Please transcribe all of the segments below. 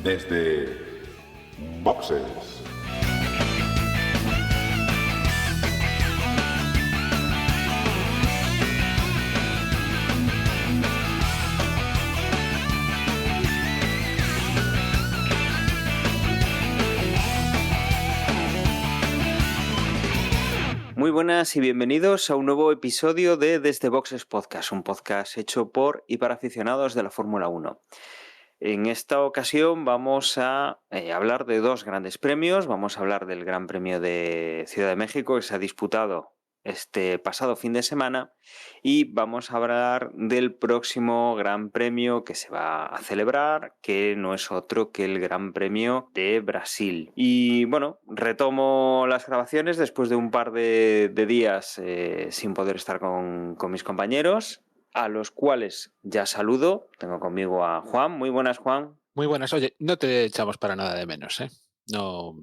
desde Boxes. Muy buenas y bienvenidos a un nuevo episodio de Desde Boxes Podcast, un podcast hecho por y para aficionados de la Fórmula 1. En esta ocasión vamos a hablar de dos grandes premios. Vamos a hablar del Gran Premio de Ciudad de México que se ha disputado este pasado fin de semana y vamos a hablar del próximo Gran Premio que se va a celebrar, que no es otro que el Gran Premio de Brasil. Y bueno, retomo las grabaciones después de un par de días sin poder estar con mis compañeros, a los cuales ya saludo. Tengo conmigo a Juan. Muy buenas, Juan. Muy buenas. Oye, no te echamos para nada de menos, ¿eh? No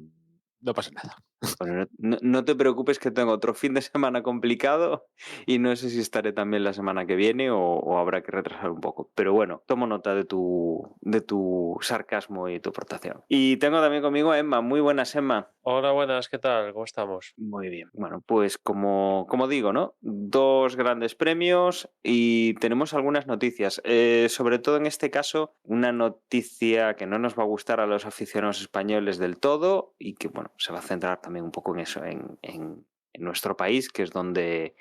pasa nada. Bueno, no te preocupes que tengo otro fin de semana complicado y no sé si estaré también la semana que viene o habrá que retrasar un poco. Pero bueno, tomo nota de tu sarcasmo y tu aportación. Y tengo también conmigo a Emma. Muy buenas, Emma. Hola, buenas, ¿qué tal? ¿Cómo estamos? Muy bien. Bueno, pues como digo, ¿no? Dos grandes premios y tenemos algunas noticias. Sobre todo en este caso, una noticia que no nos va a gustar a los aficionados españoles del todo y que, bueno, se va a centrar también un poco en eso, en nuestro país, que es donde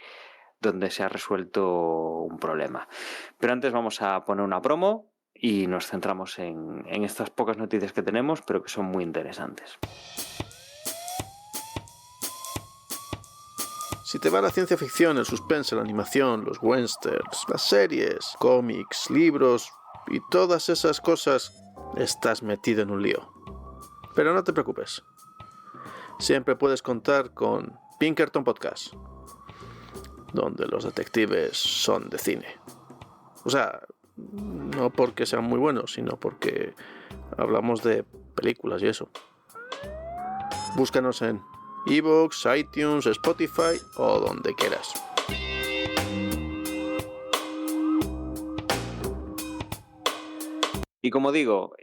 se ha resuelto un problema. Pero antes vamos a poner una promo y nos centramos en estas pocas noticias que tenemos, pero que son muy interesantes. Si te va la ciencia ficción, el suspense, la animación, los westerns, las series, cómics, libros y todas esas cosas, estás metido en un lío. Pero no te preocupes. Siempre puedes contar con Pinkerton Podcast, donde los detectives son de cine. O sea, no porque sean muy buenos, sino porque hablamos de películas y eso. Búscanos en iVoox, iTunes, Spotify o donde quieras. Y como digo,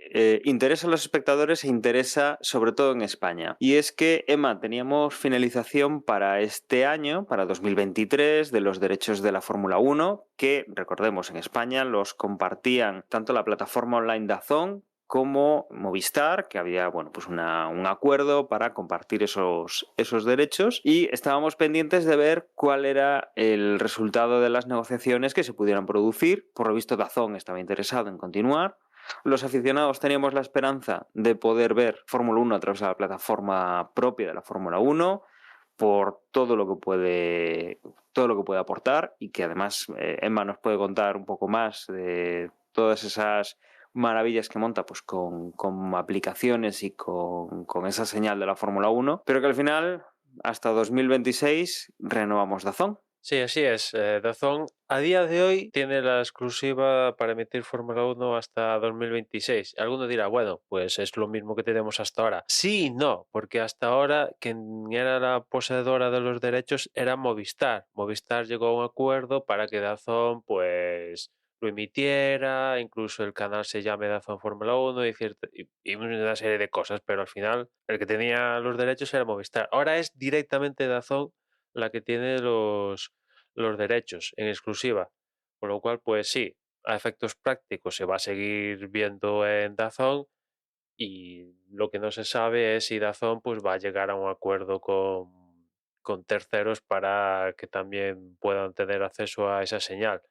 interesa a los espectadores e interesa sobre todo en España. Y es que, Emma, teníamos finalización para este año, para 2023, de los derechos de la Fórmula 1, que, recordemos, en España los compartían tanto la plataforma online DAZN como Movistar, que había pues un acuerdo para compartir esos derechos, y estábamos pendientes de ver cuál era el resultado de las negociaciones que se pudieran producir. Por lo visto, DAZN estaba interesado en continuar. Los aficionados teníamos la esperanza de poder ver Fórmula 1 a través de la plataforma propia de la Fórmula 1 por todo lo que puede aportar, y que además Emma nos puede contar un poco más de todas esas maravillas que monta pues con aplicaciones y con esa señal de la Fórmula 1, pero que al final hasta 2026 renovamos DAZN. Sí, así es. DAZN a día de hoy tiene la exclusiva para emitir Fórmula 1 hasta 2026. Alguno dirá, bueno, pues es lo mismo que tenemos hasta ahora. Sí y no, porque hasta ahora quien era la poseedora de los derechos era Movistar. Movistar llegó a un acuerdo para que DAZN pues lo emitiera, incluso el canal se llame DAZN Fórmula 1 y una serie de cosas, pero al final el que tenía los derechos era Movistar. Ahora es directamente DAZN la que tiene los derechos en exclusiva, con lo cual pues sí, a efectos prácticos se va a seguir viendo en DAZN, y lo que no se sabe es si DAZN pues va a llegar a un acuerdo con terceros para que también puedan tener acceso a esa señal.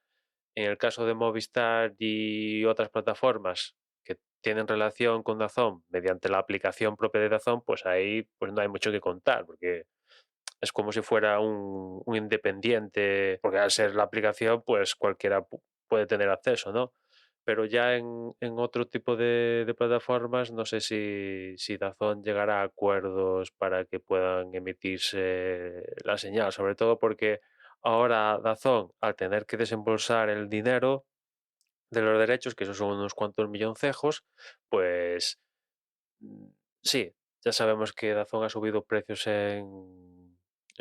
En el caso de Movistar y otras plataformas que tienen relación con DAZN mediante la aplicación propia de DAZN, pues ahí pues no hay mucho que contar, porque es como si fuera un independiente, porque al ser la aplicación, pues cualquiera puede tener acceso, ¿no? Pero ya en otro tipo de plataformas, no sé si DAZN llegará a acuerdos para que puedan emitirse la señal, sobre todo porque ahora DAZN, al tener que desembolsar el dinero de los derechos, que esos son unos cuantos milloncejos, pues sí, ya sabemos que DAZN ha subido precios en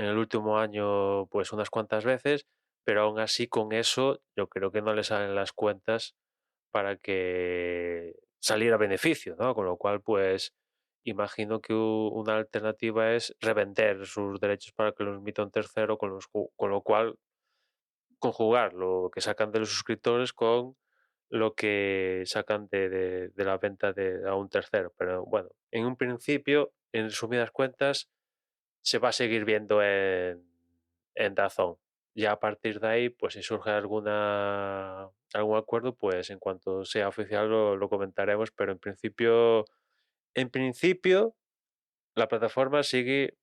el último año pues unas cuantas veces, pero aún así con eso yo creo que no le salen las cuentas para que salir a beneficio, ¿no? Con lo cual, pues imagino que una alternativa es revender sus derechos para que los emita un tercero, con lo cual conjugar lo que sacan de los suscriptores con lo que sacan de la venta a un tercero. Pero bueno, en un principio, en resumidas cuentas, se va a seguir viendo en DAZN. Ya a partir de ahí, pues si surge algún acuerdo, pues en cuanto sea oficial lo comentaremos, pero en principio, la plataforma sigue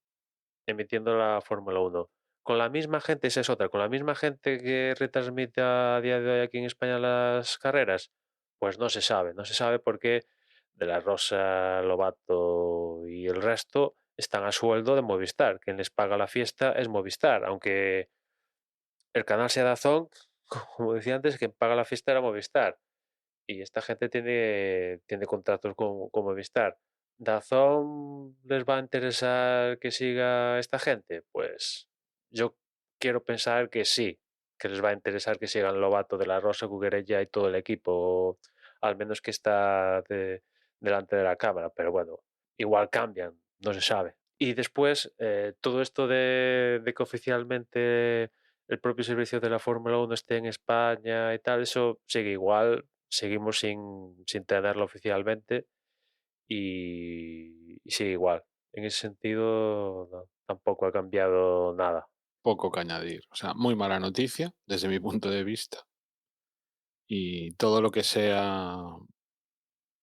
emitiendo la Fórmula 1. Con la misma gente, esa es otra, con la misma gente que retransmite a día de hoy aquí en España las carreras, pues no se sabe porque De la Rosa, Lobato y el resto están a sueldo de Movistar. Quien les paga la fiesta es Movistar, aunque el canal sea DAZN, como decía antes, quien paga la fiesta era Movistar. Y esta gente tiene contratos con Movistar. ¿DAZN les va a interesar que siga esta gente? Pues yo quiero pensar que sí, que les va a interesar que sigan Lobato, De la Rosa, Cuquerella y todo el equipo, al menos que está delante de la cámara. Pero bueno, igual cambian, no se sabe. Y después, todo esto de que oficialmente el propio servicio de la Fórmula 1 esté en España y tal, eso sigue igual, seguimos sin tenerlo oficialmente y sigue igual. En ese sentido, no, tampoco ha cambiado nada. Poco que añadir. O sea, muy mala noticia desde mi punto de vista. Y todo lo que sea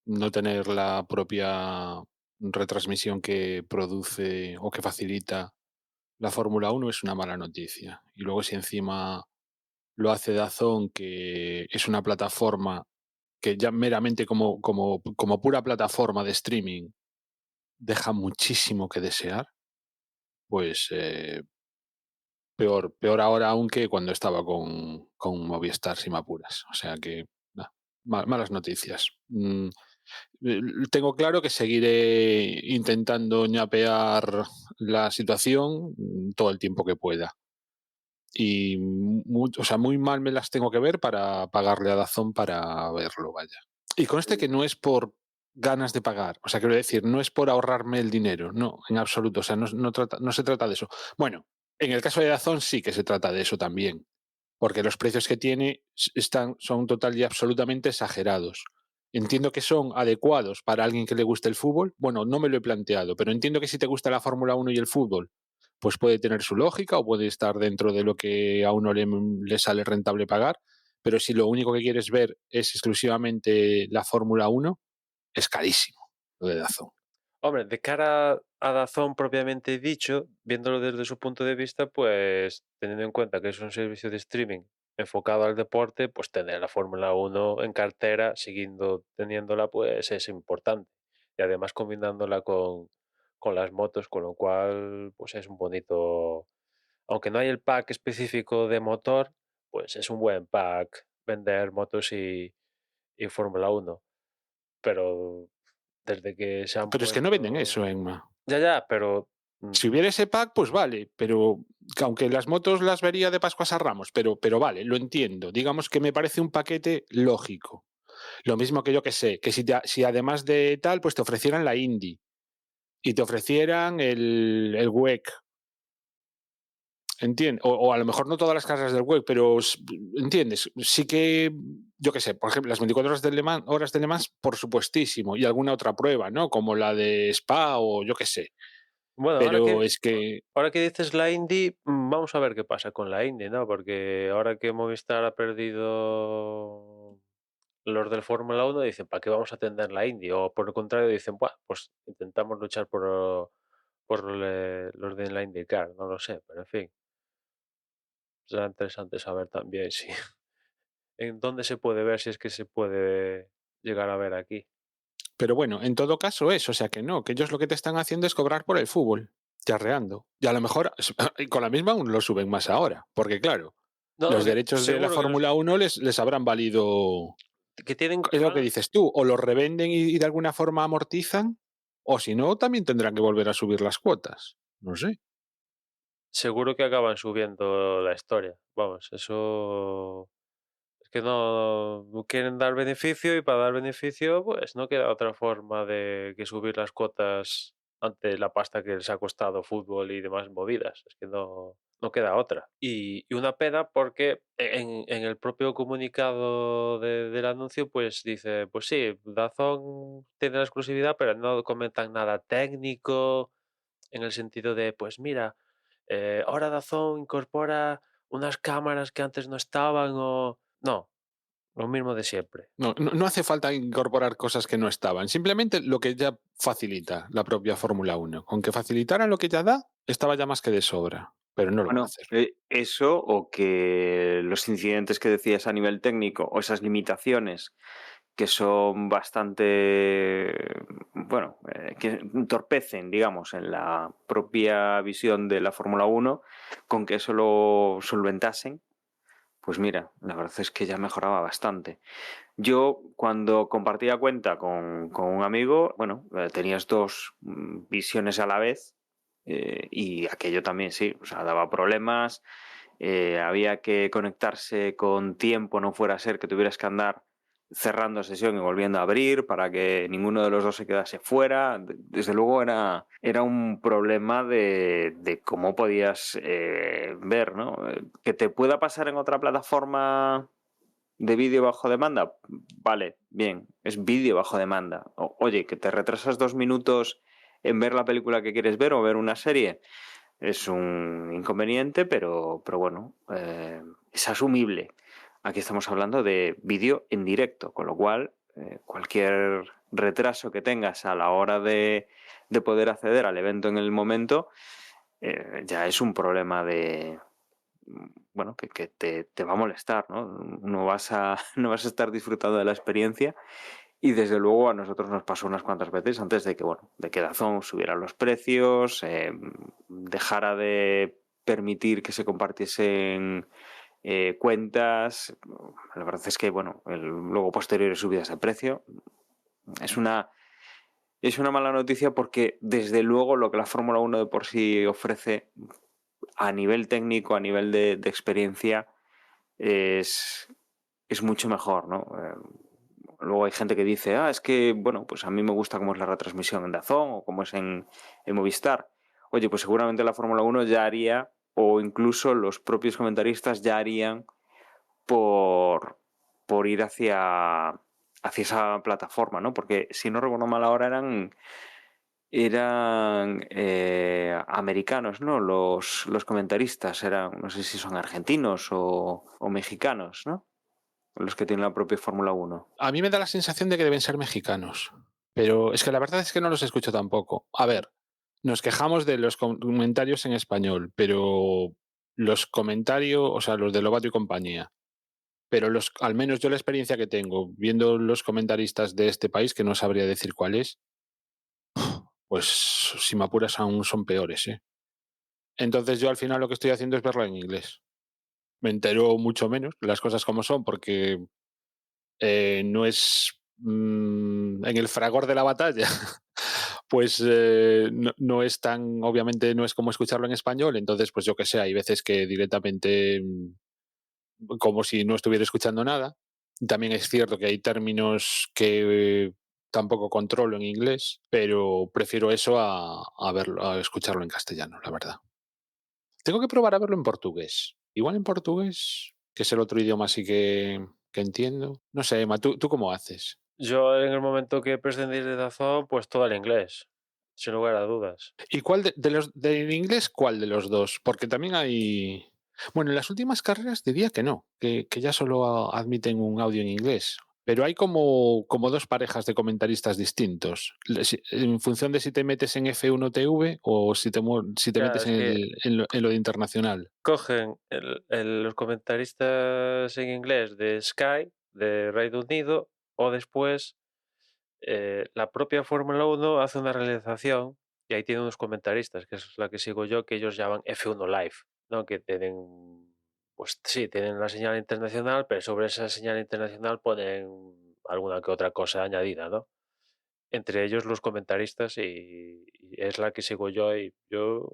no tener la propia retransmisión que produce o que facilita la Fórmula 1 es una mala noticia. Y luego si encima lo hace DAZN, que es una plataforma que ya meramente como pura plataforma de streaming deja muchísimo que desear, pues peor ahora aún que cuando estaba con Movistar, si me apuras. O sea que, malas noticias. Tengo claro que seguiré intentando ñapear la situación todo el tiempo que pueda. Y o sea, muy mal me las tengo que ver para pagarle a DAZN para verlo, vaya. Y conste que no es por ganas de pagar, o sea, quiero decir, no es por ahorrarme el dinero, no, en absoluto, o sea, no se trata de eso. Bueno, en el caso de DAZN sí que se trata de eso también, porque los precios que tiene son total y absolutamente exagerados. Entiendo que son adecuados para alguien que le guste el fútbol. Bueno, no me lo he planteado, pero entiendo que si te gusta la Fórmula 1 y el fútbol, pues puede tener su lógica o puede estar dentro de lo que a uno le sale rentable pagar. Pero si lo único que quieres ver es exclusivamente la Fórmula 1, es carísimo lo de DAZN. Hombre, de cara a DAZN propiamente dicho, viéndolo desde su punto de vista, pues teniendo en cuenta que es un servicio de streaming enfocado al deporte, pues tener la Fórmula 1 en cartera, siguiendo teniéndola, pues es importante. Y además combinándola con las motos, con lo cual, pues es un bonito, aunque no hay el pack específico de motor, pues es un buen pack vender motos y Fórmula 1. Pero desde que se han Pero es que no venden puesto... eso, Emma. Ya, pero Si hubiera ese pack, pues vale, pero aunque las motos las vería de Pascuas a Ramos, pero vale, lo entiendo. Digamos que me parece un paquete lógico. Lo mismo que yo que sé, que si además de tal, pues te ofrecieran la Indy y te ofrecieran el WEC, ¿entiendes? O a lo mejor no todas las carreras del WEC, pero ¿entiendes? Sí que, yo qué sé, por ejemplo, las 24 horas de Le Mans, por supuestísimo, y alguna otra prueba, ¿no? Como la de Spa o yo qué sé. bueno, Pero es que ahora que dices la Indy, vamos a ver qué pasa con la Indy, ¿no? Porque ahora que Movistar ha perdido los del Fórmula 1, dicen, ¿para qué vamos a atender la Indy? O por el contrario, dicen, bueno, pues intentamos luchar por los de la IndyCar, no lo sé, pero en fin. Será interesante saber también si en dónde se puede ver, si es que se puede llegar a ver aquí. Pero bueno, en todo caso es, o sea que no, que ellos lo que te están haciendo es cobrar por el fútbol, charreando. Y a lo mejor con la misma aún lo suben más ahora, porque claro, No, los derechos de la seguro que Fórmula 1 les habrán valido, que tienen, es lo que dices tú, o los revenden y de alguna forma amortizan, o si no, también tendrán que volver a subir las cuotas. No sé. seguro que acaban subiendo la historia. Vamos, eso que no quieren dar beneficio y para dar beneficio pues no queda otra forma de que subir las cuotas ante la pasta que les ha costado fútbol y demás movidas. Es que no queda otra. Y una pena porque en el propio comunicado del anuncio pues dice, pues sí, DAZN tiene la exclusividad, pero no comentan nada técnico en el sentido de, pues mira, ahora DAZN incorpora unas cámaras que antes no estaban o... No, lo mismo de siempre. No hace falta incorporar cosas que no estaban, simplemente lo que ya facilita la propia Fórmula 1. Con que facilitaran lo que ya da, estaba ya más que de sobra, pero no lo van a Bueno, hacer. eso o que los incidentes que decías a nivel técnico o esas limitaciones que son bastante, bueno, que entorpecen, digamos, en la propia visión de la Fórmula 1, con que eso lo solventasen, pues mira, la verdad es que ya mejoraba bastante. Yo, cuando compartía cuenta con un amigo, bueno, tenías dos visiones a la vez y aquello también sí, o sea, daba problemas, había que conectarse con tiempo, no fuera a ser que tuvieras que andar cerrando sesión y volviendo a abrir para que ninguno de los dos se quedase fuera. Desde luego era un problema de cómo podías ver, ¿no? Que te pueda pasar en otra plataforma de vídeo bajo demanda, vale, bien, es vídeo bajo demanda. Oye, que te retrasas 2 minutos en ver la película que quieres ver o ver una serie, es un inconveniente, pero bueno, es asumible. Aquí estamos hablando de vídeo en directo, con lo cual cualquier retraso que tengas a la hora de poder acceder al evento en el momento ya es un problema de, bueno, que te va a molestar, ¿no? No vas a estar disfrutando de la experiencia y desde luego a nosotros nos pasó unas cuantas veces antes de que, bueno, de que DAZN subiera los precios, dejara de permitir que se compartiesen cuentas. La verdad es que, bueno, luego posteriores subidas de precio es una mala noticia porque desde luego lo que la Fórmula 1 de por sí ofrece a nivel técnico, a nivel de experiencia, es mucho mejor, ¿no? Luego hay gente que dice, es que, bueno, pues a mí me gusta cómo es la retransmisión en DAZN o cómo es en Movistar. Oye, pues seguramente la Fórmula 1 ya haría, o incluso los propios comentaristas ya harían por ir hacia esa plataforma, ¿no? Porque si no recuerdo mal ahora eran americanos, ¿no? Los comentaristas eran, no sé si son argentinos o mexicanos, ¿no? Los que tienen la propia Fórmula 1. A mí me da la sensación de que deben ser mexicanos, pero es que la verdad es que no los escucho tampoco. A ver, nos quejamos de los comentarios en español, pero los comentarios, o sea, los de Lobato y compañía, pero al menos yo la experiencia que tengo viendo los comentaristas de este país, que no sabría decir cuál es, pues si me apuras aún son peores, ¿eh? Entonces yo al final lo que estoy haciendo es verla en inglés. Me entero mucho menos, las cosas como son, porque no es en el fragor de la batalla, pues no es tan, obviamente no es como escucharlo en español, entonces pues yo que sé, hay veces que directamente como si no estuviera escuchando nada. También es cierto que hay términos que tampoco controlo en inglés, pero prefiero eso a escucharlo en castellano, la verdad. Tengo que probar a verlo en portugués. Igual en portugués, que es el otro idioma así que entiendo. No sé, Emma, ¿tú cómo haces? Yo en el momento que prescindí de DAZN, pues todo el inglés, sin lugar a dudas. ¿Y cuál de los del inglés, cuál de los dos? Porque también hay. Bueno, en las últimas carreras diría que no, que ya solo admiten un audio en inglés. Pero hay como dos parejas de comentaristas distintos, en función de si te metes en F1 TV o si te Ya, metes es que en lo de internacional. cogen los comentaristas en inglés de Sky, de Reino Unido, o después la propia Fórmula 1 hace una realización y ahí tiene unos comentaristas, que es la que sigo yo, que ellos llaman F1 Live, ¿no? Que tienen, pues sí, tienen la señal internacional, pero sobre esa señal internacional ponen alguna que otra cosa añadida, ¿no? Entre ellos los comentaristas y es la que sigo yo y yo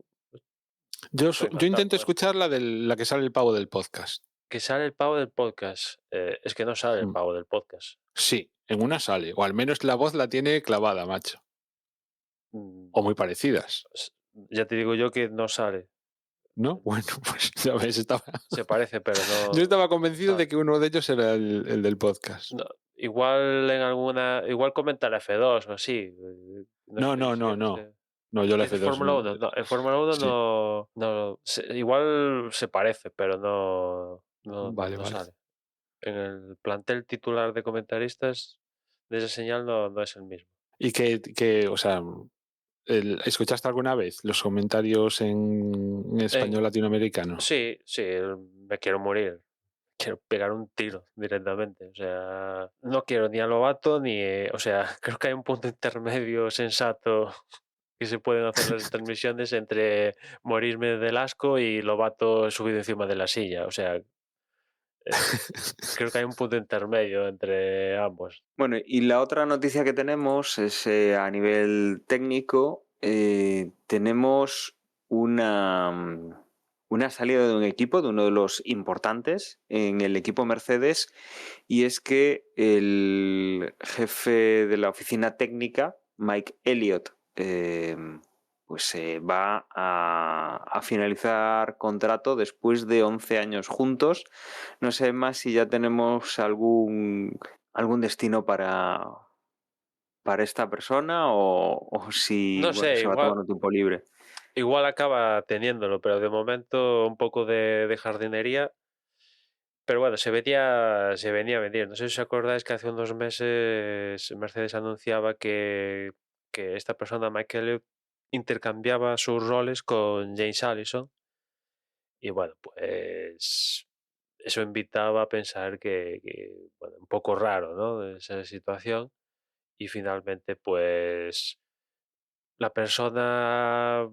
Yo estoy intento encantado con eso. escuchar la que sale el pavo del podcast. Que sale el pavo del podcast. Es que no sale el Mm. pavo del podcast. Sí, en una sale, o al menos la voz la tiene clavada, macho. Mm, O muy parecidas, Ya te digo yo que no sale. ¿no? Bueno, pues ya ves, Se parece, pero no. yo estaba convencido no. de que uno de ellos era el del podcast. No, igual en alguna. Igual comenta la F2 o así. No, estoy no, no, seguro, no. sí. No, yo la Dice F2 Fórmula 1. No, en Fórmula 1 sí. no igual se parece, pero Vale, no vale. sale. En el plantel titular de comentaristas de esa señal no es el mismo. Y que o sea, ¿escuchaste alguna vez los comentarios en español latinoamericano? Sí, me quiero morir. Quiero pegar un tiro directamente. O sea, no quiero ni a Lobato ni. O sea, creo que hay un punto intermedio sensato que se pueden hacer las transmisiones entre morirme del asco y Lobato subido encima de la silla. O sea, creo que hay un punto intermedio entre ambos. Bueno, y la otra noticia que tenemos es a nivel técnico. Tenemos una salida de un equipo, de uno de los importantes en el equipo Mercedes, y es que el jefe de la oficina técnica, Mike Elliott, pues va a finalizar contrato después de 11 años juntos. No sé más si ya tenemos algún destino para esta persona o si No sé, se va tomando tiempo libre. igual acaba teniéndolo, pero de momento un poco de jardinería. Pero bueno, se venía a venir. No sé si os acordáis que hace unos meses Mercedes anunciaba que esta persona, Michael, intercambiaba sus roles con James Allison. Y bueno, pues eso invitaba a pensar bueno, un poco raro, ¿no? Esa situación. Y finalmente, pues la persona,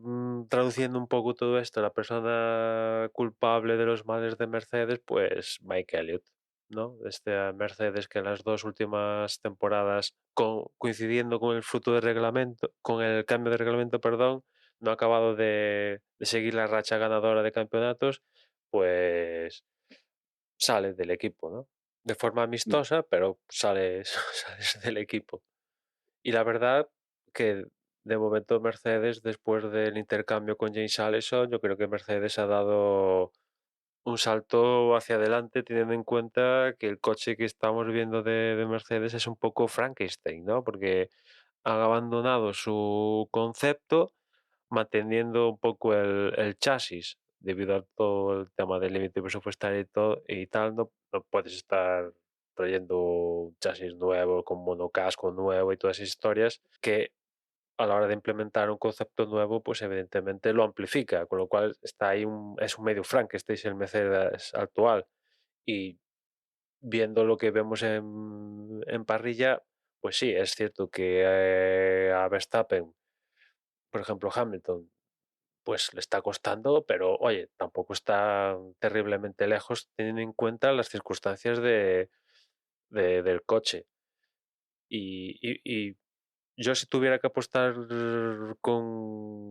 traduciendo un poco todo esto, la persona culpable de los males de Mercedes, pues Mike Elliott, ¿no? Este Mercedes que en las dos últimas temporadas, coincidiendo con el fruto de reglamento, con el cambio de reglamento, perdón, no ha acabado de seguir la racha ganadora de campeonatos, pues sale del equipo, ¿no? De forma amistosa, pero sale del equipo. Y la verdad que de momento Mercedes, después del intercambio con James Allison, yo creo que Mercedes ha dado un salto hacia adelante, teniendo en cuenta que el coche que estamos viendo de Mercedes es un poco Frankenstein, ¿no? Porque han abandonado su concepto, manteniendo un poco el chasis, debido a todo el tema del límite presupuestario y tal, no puedes estar trayendo un chasis nuevo, con monocasco nuevo y todas esas historias que a la hora de implementar un concepto nuevo, pues evidentemente lo amplifica, con lo cual está ahí es un medio Frankenstein el Mercedes actual. Y viendo lo que vemos en parrilla, pues sí, es cierto que a Verstappen, por ejemplo, Hamilton, pues le está costando, pero oye, tampoco está terriblemente lejos teniendo en cuenta las circunstancias del coche. Y yo si tuviera que apostar con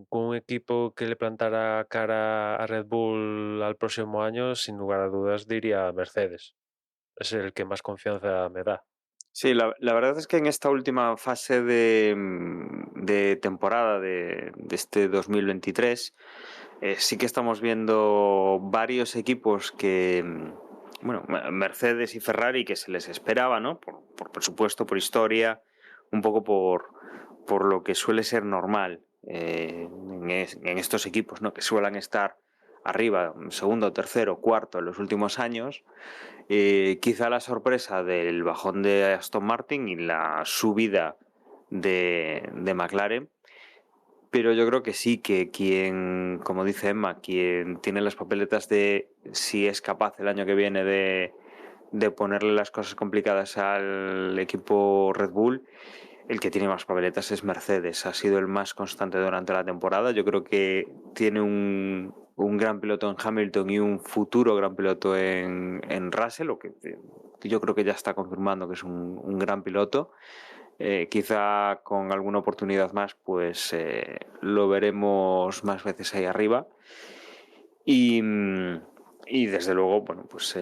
un equipo que le plantara cara a Red Bull al próximo año, sin lugar a dudas diría Mercedes. Es el que más confianza me da. Sí, la verdad es que en esta última fase de temporada de este 2023 sí que estamos viendo varios equipos que, bueno, Mercedes y Ferrari que se les esperaba, ¿no? Por presupuesto, por historia, un poco por lo que suele ser normal en estos equipos, ¿no? Que suelen estar arriba, segundo, tercero, cuarto en los últimos años. Quizá la sorpresa del bajón de Aston Martin y la subida de McLaren, pero yo creo que sí, que quien, como dice Emma, quien tiene las papeletas de si es capaz el año que viene de ponerle las cosas complicadas al equipo Red Bull, el que tiene más papeletas es Mercedes. Ha sido el más constante durante la temporada. Yo creo que tiene un gran piloto en Hamilton y un futuro gran piloto en Russell, o que yo creo que ya está confirmando que es un gran piloto. Quizá con alguna oportunidad más, pues lo veremos más veces ahí arriba. Y Y desde luego, bueno, pues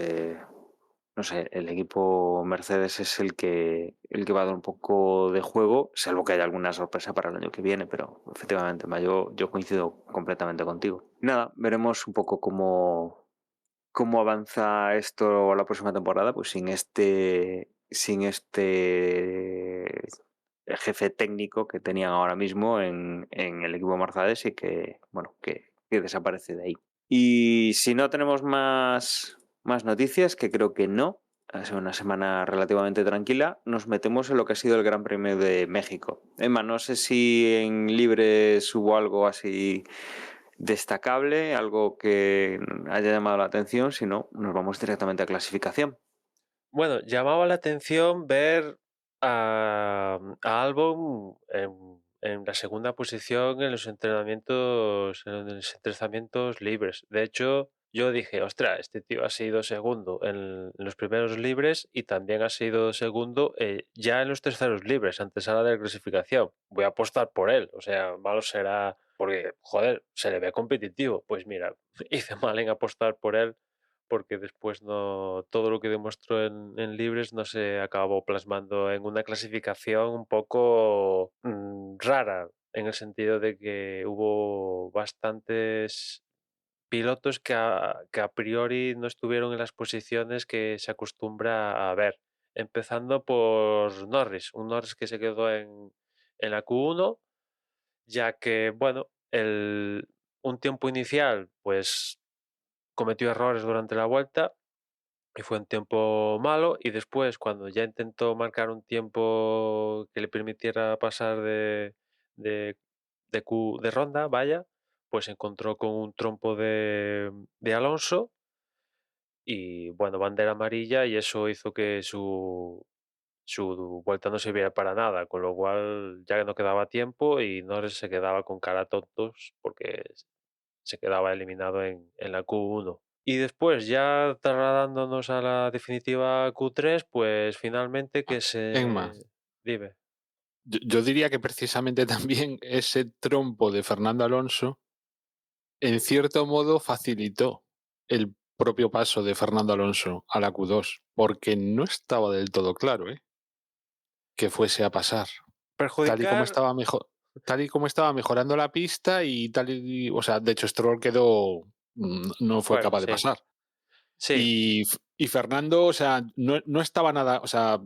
no sé, el equipo Mercedes es el que va a dar un poco de juego, salvo que haya alguna sorpresa para el año que viene, pero efectivamente, yo coincido completamente contigo. Nada, veremos un poco cómo avanza esto la próxima temporada, pues sin este jefe técnico que tenían ahora mismo en el equipo Mercedes y que, bueno, que desaparece de ahí. Y si no tenemos más noticias, que creo que no, ha sido una semana relativamente tranquila, nos metemos en lo que ha sido el Gran Premio de México. Emma, no sé si en libres hubo algo así destacable, algo que haya llamado la atención, si no, nos vamos directamente a clasificación. Bueno, llamaba la atención ver a Albon en la segunda posición en los entrenamientos libres. De hecho, yo dije, ostras, este tío ha sido segundo en los primeros libres y también ha sido segundo ya en los terceros libres, antes a la de la clasificación. Voy a apostar por él, o sea, malo será porque, joder, se le ve competitivo. Pues mira, hice mal en apostar por él porque después no todo lo que demostró en libres no se acabó plasmando en una clasificación un poco rara, en el sentido de que hubo bastantes pilotos que a priori no estuvieron en las posiciones que se acostumbra a ver. Empezando por Norris, un Norris que se quedó en la Q1, ya que, bueno, un tiempo inicial, pues cometió errores durante la vuelta y fue un tiempo malo, y después cuando ya intentó marcar un tiempo que le permitiera pasar de, de ronda, vaya, pues se encontró con un trompo de Alonso y bueno, bandera amarilla, y eso hizo que su vuelta no sirviera para nada, con lo cual ya no quedaba tiempo y Norris se quedaba con cara tontos porque se quedaba eliminado en la Q1. Y después, ya trasladándonos a la definitiva Q3, pues finalmente que Emma, se... Dime. yo diría que precisamente también ese trompo de Fernando Alonso, en cierto modo, facilitó el propio paso de Fernando Alonso a la Q2, porque no estaba del todo claro, que fuese a pasar. Tal y como Perjudicar, estaba tal y como estaba mejorando la pista o sea, de hecho Stroll quedó, no fue bueno, capaz de sí, pasar. sí, Y Fernando, o sea, no estaba nada, o sea,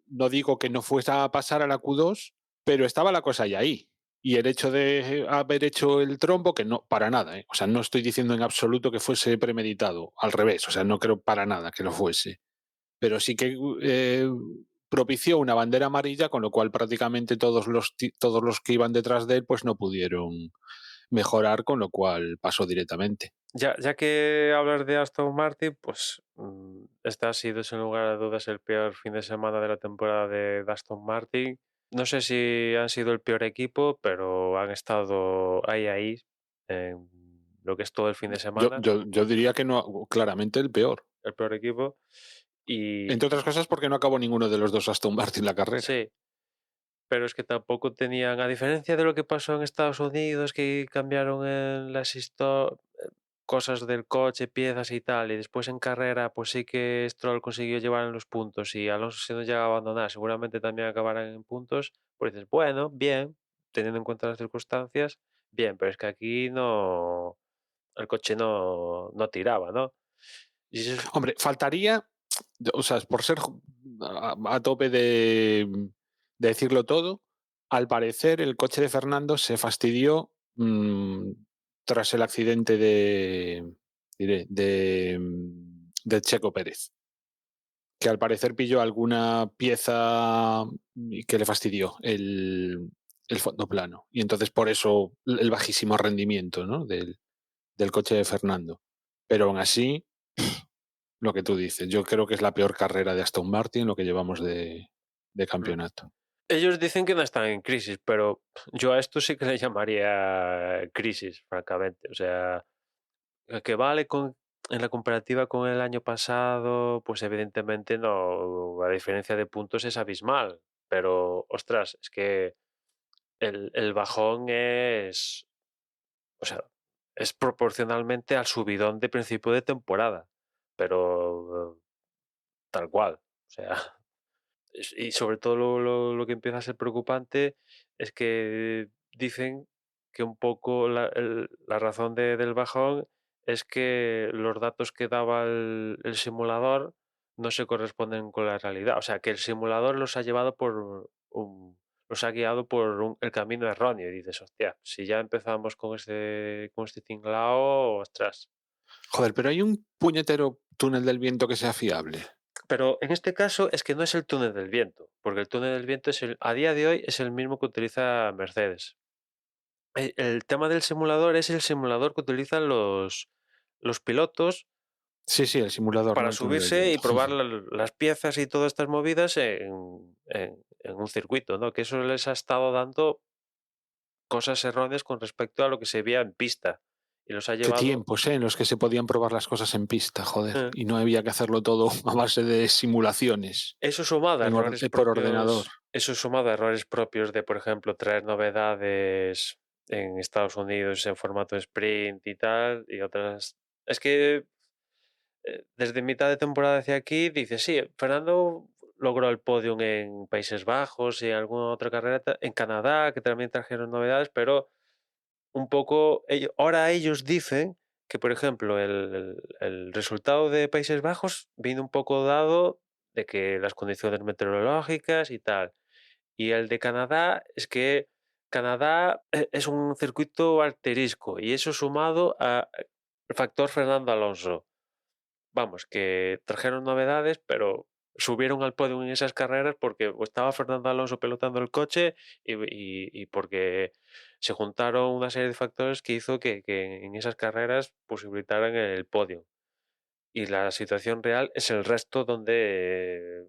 no digo que no fuese a pasar a la Q2, pero estaba la cosa ya ahí. Y el hecho de haber hecho el trompo, que no, para nada, o sea, no estoy diciendo en absoluto que fuese premeditado, al revés, o sea, no creo para nada que lo fuese, pero sí que propició una bandera amarilla, con lo cual prácticamente todos los que iban detrás de él pues no pudieron mejorar, con lo cual pasó directamente. ya que hablar de Aston Martin, pues este ha sido sin lugar a dudas el peor fin de semana de la temporada de Aston Martin. No sé si han sido el peor equipo, pero han estado ahí, en lo que es todo el fin de semana, Yo diría que no, claramente el peor. el peor equipo. Y Entre otras cosas porque no acabó ninguno de los dos Aston Martin la carrera. sí, pero es que tampoco tenían, a diferencia de lo que pasó en Estados Unidos, que cambiaron en cosas del coche, piezas y tal, y después en carrera, pues sí que Stroll consiguió llevar en los puntos y Alonso, si no llega a abandonar, seguramente también acabarán en puntos. Pues dices, bueno, bien, teniendo en cuenta las circunstancias, bien, pero es que aquí no, el coche no tiraba, ¿no? Y Hombre, faltaría, o sea, por ser a tope de decirlo todo, al parecer el coche de Fernando se fastidió tras el accidente de Checo Pérez, que al parecer pilló alguna pieza que le fastidió el fondo plano. Y entonces por eso el bajísimo rendimiento, ¿no?, del coche de Fernando. Pero aún así, lo que tú dices, yo creo que es la peor carrera de Aston Martin lo que llevamos de campeonato. ellos dicen que no están en crisis, pero yo a esto sí que le llamaría crisis, francamente. O sea, que vale en la comparativa con el año pasado, pues evidentemente no, la diferencia de puntos es abismal. Pero, ostras, es que el bajón es, o sea, es proporcionalmente al subidón de principio de temporada, pero tal cual. O sea, y sobre todo lo que empieza a ser preocupante es que dicen que un poco la razón del bajón es que los datos que daba el simulador no se corresponden con la realidad. O sea, que el simulador los ha llevado los ha guiado por el camino erróneo. Y dices, hostia, si ya empezamos con este tinglao, ostras. Joder, pero hay un puñetero túnel del viento que sea fiable. Pero en este caso es que no es el túnel del viento, porque el túnel del viento a día de hoy es el mismo que utiliza Mercedes. El tema del simulador es el simulador que utilizan los pilotos Sí, el simulador, no para el túnel del subirse y viento. probar las piezas y todas estas movidas en un circuito, ¿no? Que eso les ha estado dando cosas erróneas con respecto a lo que se veía en pista. Y los ha Qué llevado... tiempos, en los que se podían probar las cosas en pista, joder. Eh. Y no había que hacerlo todo a base de simulaciones Eso sumado a errores por ordenador. Eso sumado a errores propios de, por ejemplo, traer novedades en Estados Unidos en formato sprint y tal, y otras. Es que desde mitad de temporada hacia aquí dices, sí, Fernando logró el podium en Países Bajos y en alguna otra carrera en Canadá, que también trajeron novedades, pero un poco, ahora ellos dicen que, por ejemplo, el resultado de Países Bajos vino un poco dado de que las condiciones meteorológicas y tal. Y el de Canadá es que Canadá es un circuito alterisco y eso sumado al factor Fernando Alonso. Vamos, que trajeron novedades, pero subieron al podio en esas carreras porque estaba Fernando Alonso pelotando el coche y porque se juntaron una serie de factores que hizo que en esas carreras posibilitaran el podio. Y la situación real es el resto donde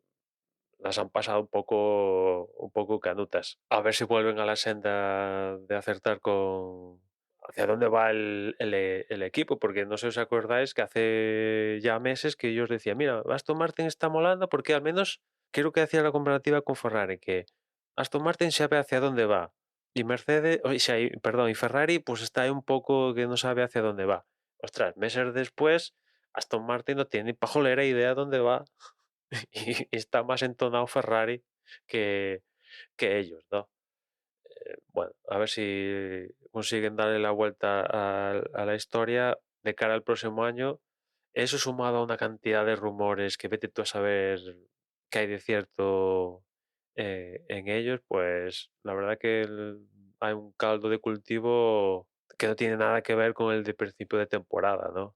las han pasado un poco canutas. A ver si vuelven a la senda de acertar con hacia dónde va el equipo, porque no sé si os acordáis que hace ya meses que yo os decía, mira, Aston Martin está molando porque al menos creo que hacía la comparativa con Ferrari, que Aston Martin sabe hacia dónde va y Mercedes, perdón, y Ferrari pues está ahí un poco que no sabe hacia dónde va. Ostras, meses después Aston Martin no tiene ni pajolera idea dónde va. Y está más entonado Ferrari que, que ellos, ¿no? Bueno, a ver si consiguen darle la vuelta a la historia de cara al próximo año. Eso sumado a una cantidad de rumores que vete tú a saber qué hay de cierto en ellos, pues la verdad que hay un caldo de cultivo que no tiene nada que ver con el de principio de temporada, ¿no?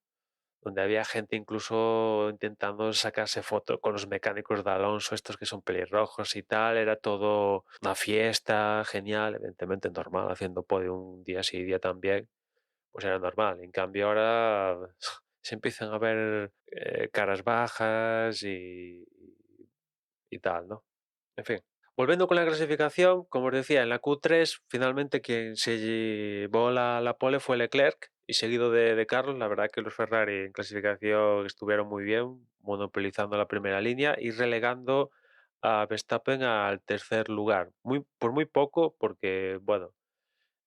Donde había gente incluso intentando sacarse fotos con los mecánicos de Alonso, estos que son pelirrojos y tal, era todo una fiesta, genial, evidentemente normal, haciendo podio un día sí, día también, pues era normal. En cambio ahora se empiezan a ver caras bajas y tal, ¿no? En fin. Volviendo con la clasificación, como os decía, en la Q3 finalmente quien se llevó la pole fue Leclerc y seguido de Carlos. La verdad que los Ferrari en clasificación estuvieron muy bien, monopolizando la primera línea y relegando a Verstappen al tercer lugar. Por muy poco, porque bueno,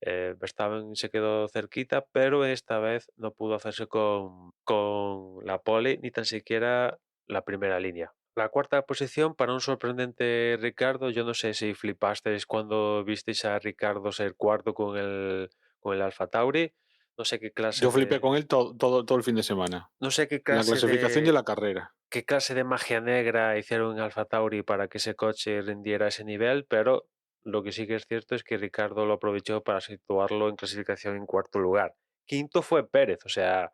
Verstappen se quedó cerquita, pero esta vez no pudo hacerse con la pole ni tan siquiera la primera línea. La cuarta posición para un sorprendente Ricardo. Yo no sé si flipasteis cuando visteis a Ricardo ser cuarto con el Alfa Tauri. No sé qué clase Yo flipé con él todo el fin de semana. no sé qué En la clase clasificación y en la carrera. qué clase de magia negra hicieron en Alfa Tauri para que ese coche rindiera ese nivel, pero lo que sí que es cierto es que Ricardo lo aprovechó para situarlo en clasificación en cuarto lugar. Quinto fue Pérez, o sea,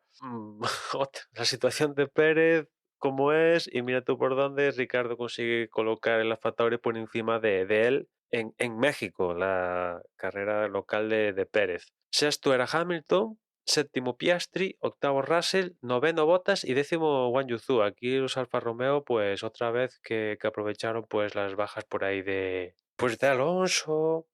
la situación de Pérez como es, y mira tú por dónde Ricardo consigue colocar el Alfa Tauri por encima de él en México, la carrera local de Pérez. Sexto era Hamilton, séptimo Piastri, octavo Russell, noveno Bottas y décimo Guan Yu Zhou. Aquí los Alfa Romeo, pues otra vez que aprovecharon pues las bajas por ahí de Alonso,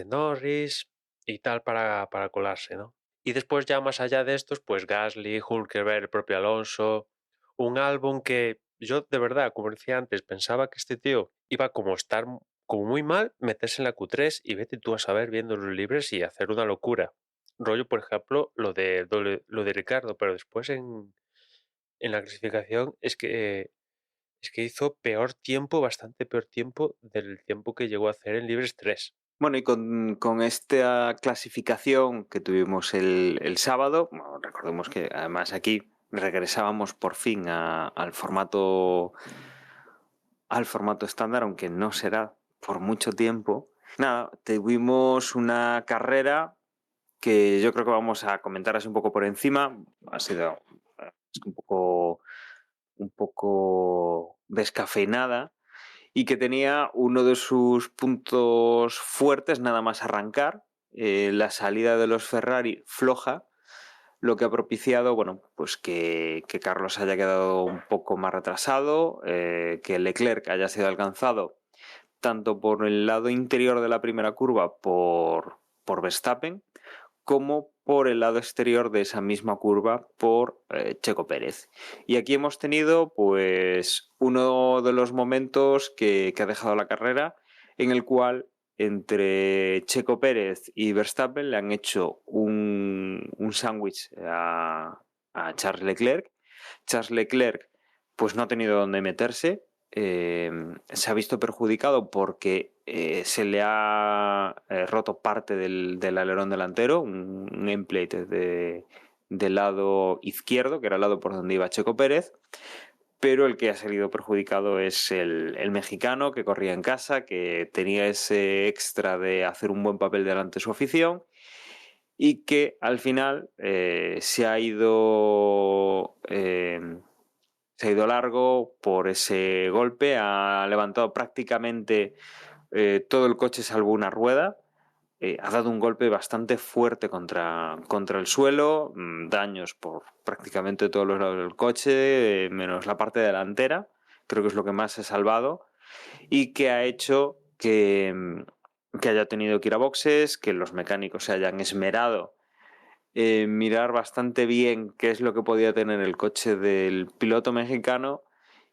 Norris y tal para colarse, ¿no? Y después ya más allá de estos, pues Gasly, Hülkenberg, el propio Alonso, un álbum que yo de verdad, como decía antes, pensaba que este tío iba como a estar como muy mal, meterse en la Q3 y vete tú a saber viendo los libres y hacer una locura. rollo, por ejemplo, lo de Ricardo, pero después en la clasificación es que hizo peor tiempo, bastante peor tiempo del tiempo que llegó a hacer en Libres 3. Bueno, y con esta clasificación que tuvimos el sábado, bueno, recordemos que además aquí regresábamos por fin al formato estándar, aunque no será por mucho tiempo. Nada, tuvimos una carrera que yo creo que vamos a comentar así un poco por encima. Ha sido un poco descafeinada y que tenía uno de sus puntos fuertes nada más arrancar, la salida de los Ferrari floja, lo que ha propiciado, bueno, pues que Carlos haya quedado un poco más retrasado, que Leclerc haya sido alcanzado tanto por el lado interior de la primera curva por Verstappen, como por el lado exterior de esa misma curva por Checo Pérez. Y aquí hemos tenido pues uno de los momentos que ha dejado la carrera, en el cual entre Checo Pérez y Verstappen le han hecho un sándwich a Charles Leclerc. Charles Leclerc pues no ha tenido dónde meterse, se ha visto perjudicado porque se le ha roto parte del alerón delantero, un endplate del lado izquierdo, que era el lado por donde iba Checo Pérez, pero el que ha salido perjudicado es el mexicano, que corría en casa, que tenía ese extra de hacer un buen papel delante de su afición y que al final se ha ido largo por ese golpe, ha levantado prácticamente todo el coche salvo una rueda, ha dado un golpe bastante fuerte contra el suelo, daños por prácticamente todos los lados del coche, menos la parte delantera, creo que es lo que más se ha salvado, y que ha hecho que haya tenido que ir a boxes, que los mecánicos se hayan esmerado mirar bastante bien qué es lo que podía tener el coche del piloto mexicano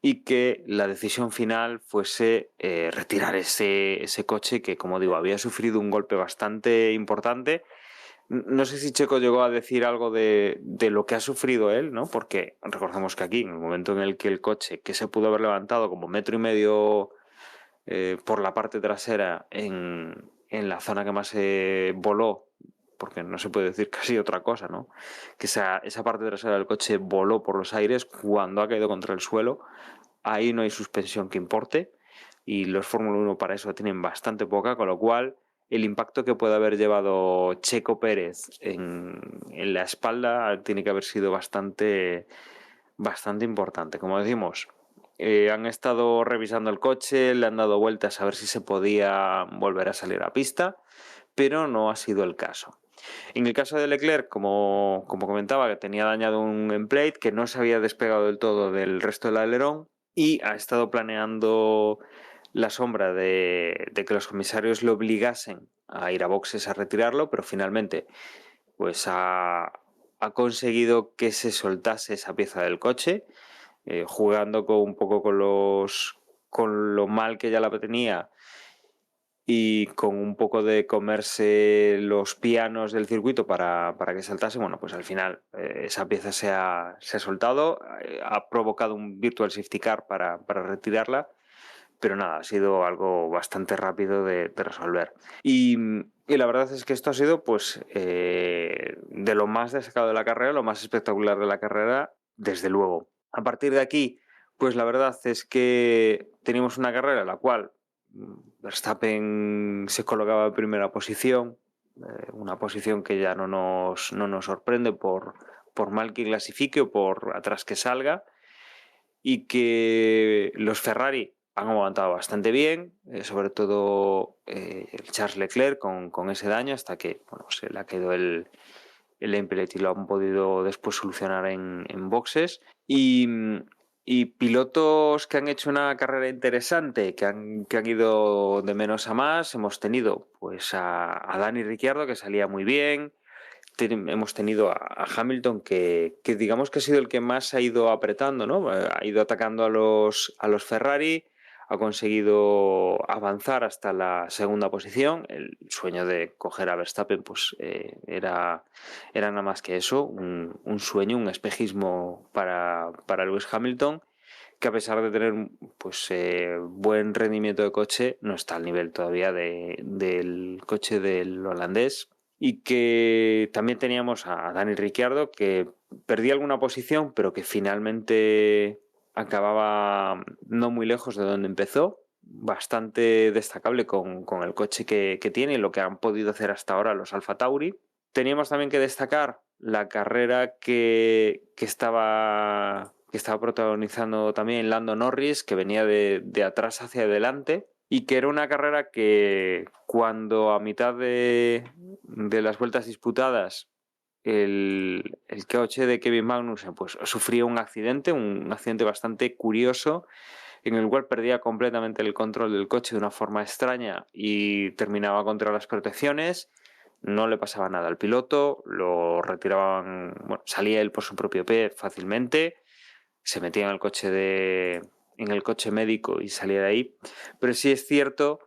y que la decisión final fuese retirar ese coche que, como digo, había sufrido un golpe bastante importante. No sé si Checo llegó a decir algo de lo que ha sufrido él, ¿no? Porque recordemos que aquí, en el momento en el que el coche, que se pudo haber levantado como 1,5 metros por la parte trasera en la zona que más se voló, porque no se puede decir casi otra cosa, ¿no? Que esa parte trasera del coche voló por los aires cuando ha caído contra el suelo. Ahí no hay suspensión que importe y los Fórmula 1 para eso tienen bastante poca, con lo cual el impacto que puede haber llevado Checo Pérez en la espalda tiene que haber sido bastante importante. Como decimos, han estado revisando el coche, le han dado vueltas a ver si se podía volver a salir a pista, pero no ha sido el caso. En el caso de Leclerc, como comentaba, que tenía dañado un endplate, que no se había despegado del todo del resto del alerón y ha estado planeando la sombra de que los comisarios le obligasen a ir a boxes a retirarlo, pero finalmente pues ha conseguido que se soltase esa pieza del coche, jugando un poco con lo mal que ya la tenía y con un poco de comerse los pianos del circuito para que saltase. Bueno, pues al final esa pieza se ha soltado, ha provocado un virtual safety car para retirarla, pero nada, ha sido algo bastante rápido de resolver. Y la verdad es que esto ha sido pues de lo más destacado de la carrera, lo más espectacular de la carrera, desde luego. A partir de aquí, pues la verdad es que teníamos una carrera en la cual Verstappen se colocaba en primera posición, una posición que ya no nos sorprende por mal que clasifique o por atrás que salga, y que los Ferrari han aguantado bastante bien, sobre todo el Charles Leclerc con ese daño, hasta que se le ha caído el endplate y lo han podido después solucionar en boxes. Y pilotos que han hecho una carrera interesante, que han ido de menos a más, hemos tenido pues a Dani Ricciardo, que salía muy bien. Hemos tenido a Hamilton, que digamos que ha sido el que más ha ido apretando, ¿no? Ha ido atacando a los Ferrari, ha conseguido avanzar hasta la segunda posición. El sueño de coger a Verstappen pues era nada más que eso, un sueño, un espejismo para Lewis Hamilton, que a pesar de tener pues buen rendimiento de coche, no está al nivel todavía del coche del holandés. Y que también teníamos a Dani Ricciardo, que perdía alguna posición, pero que finalmente acababa no muy lejos de donde empezó. Bastante destacable con el coche que tiene y lo que han podido hacer hasta ahora los Alfa Tauri. Teníamos también que destacar la carrera que estaba protagonizando también Lando Norris, que venía de atrás hacia adelante, y que era una carrera que cuando a mitad de las vueltas disputadas el coche de Kevin Magnussen pues sufría un accidente bastante curioso, en el cual perdía completamente el control del coche de una forma extraña y terminaba contra las protecciones. No le pasaba nada al piloto, lo retiraban, bueno, salía él por su propio pie fácilmente, se metía en el coche médico y salía de ahí. Pero sí es cierto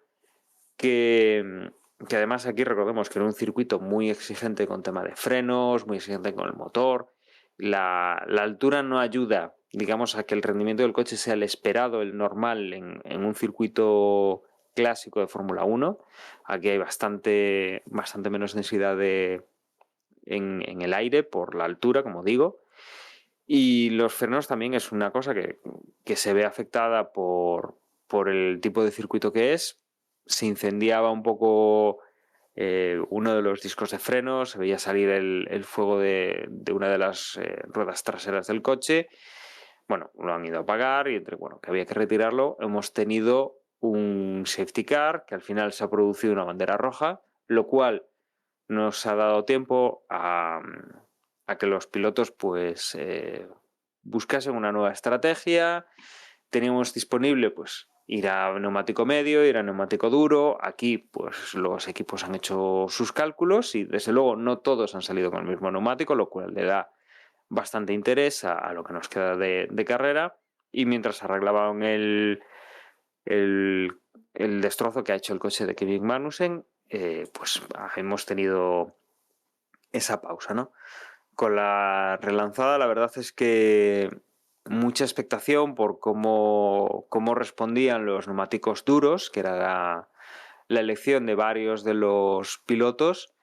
que además aquí recordemos que era un circuito muy exigente con tema de frenos, muy exigente con el motor. La altura no ayuda, digamos, a que el rendimiento del coche sea el esperado, el normal en un circuito clásico de Fórmula 1. Aquí hay bastante menos densidad en el aire por la altura, como digo. Y los frenos también es una cosa que se ve afectada por el tipo de circuito que es. Se incendiaba un poco uno de los discos de frenos, se veía salir el fuego de una de las ruedas traseras del coche. Bueno, lo han ido a apagar y entre que había que retirarlo, hemos tenido un safety car que al final se ha producido una bandera roja, lo cual nos ha dado tiempo a que los pilotos pues buscasen una nueva estrategia. Teníamos disponible pues ir a neumático medio, ir a neumático duro. Aquí pues los equipos han hecho sus cálculos y desde luego no todos han salido con el mismo neumático, lo cual le da bastante interés a lo que nos queda de carrera. Y mientras arreglaban el destrozo que ha hecho el coche de Kevin Magnussen, pues hemos tenido esa pausa, ¿no? Con la relanzada, la verdad es que mucha expectación por cómo respondían los neumáticos duros, que era la elección de varios de los pilotos,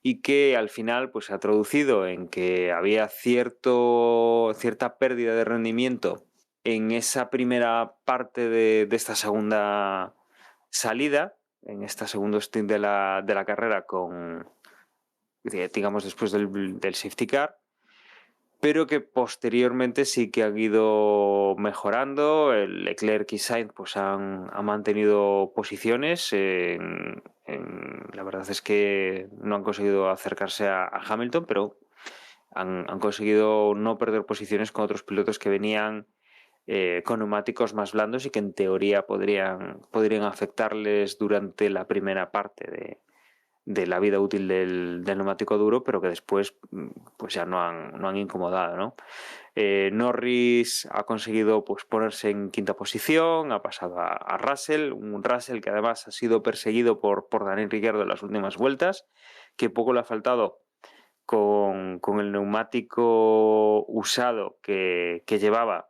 y que al final pues se ha traducido en que había cierta pérdida de rendimiento en esa primera parte de esta segunda salida, en este segundo stint de la carrera digamos después del safety car, pero que posteriormente sí que han ido mejorando. El Leclerc y Sainz pues han mantenido posiciones. La verdad es que no han conseguido acercarse a Hamilton, pero han conseguido no perder posiciones con otros pilotos que venían con neumáticos más blandos y que en teoría podrían afectarles durante la primera parte de la vida útil del neumático duro, pero que después pues ya no han incomodado, ¿no? Norris ha conseguido pues ponerse en quinta posición, ha pasado a Russell, un Russell que además ha sido perseguido por Daniel Ricciardo en las últimas vueltas, que poco le ha faltado con el neumático usado que llevaba.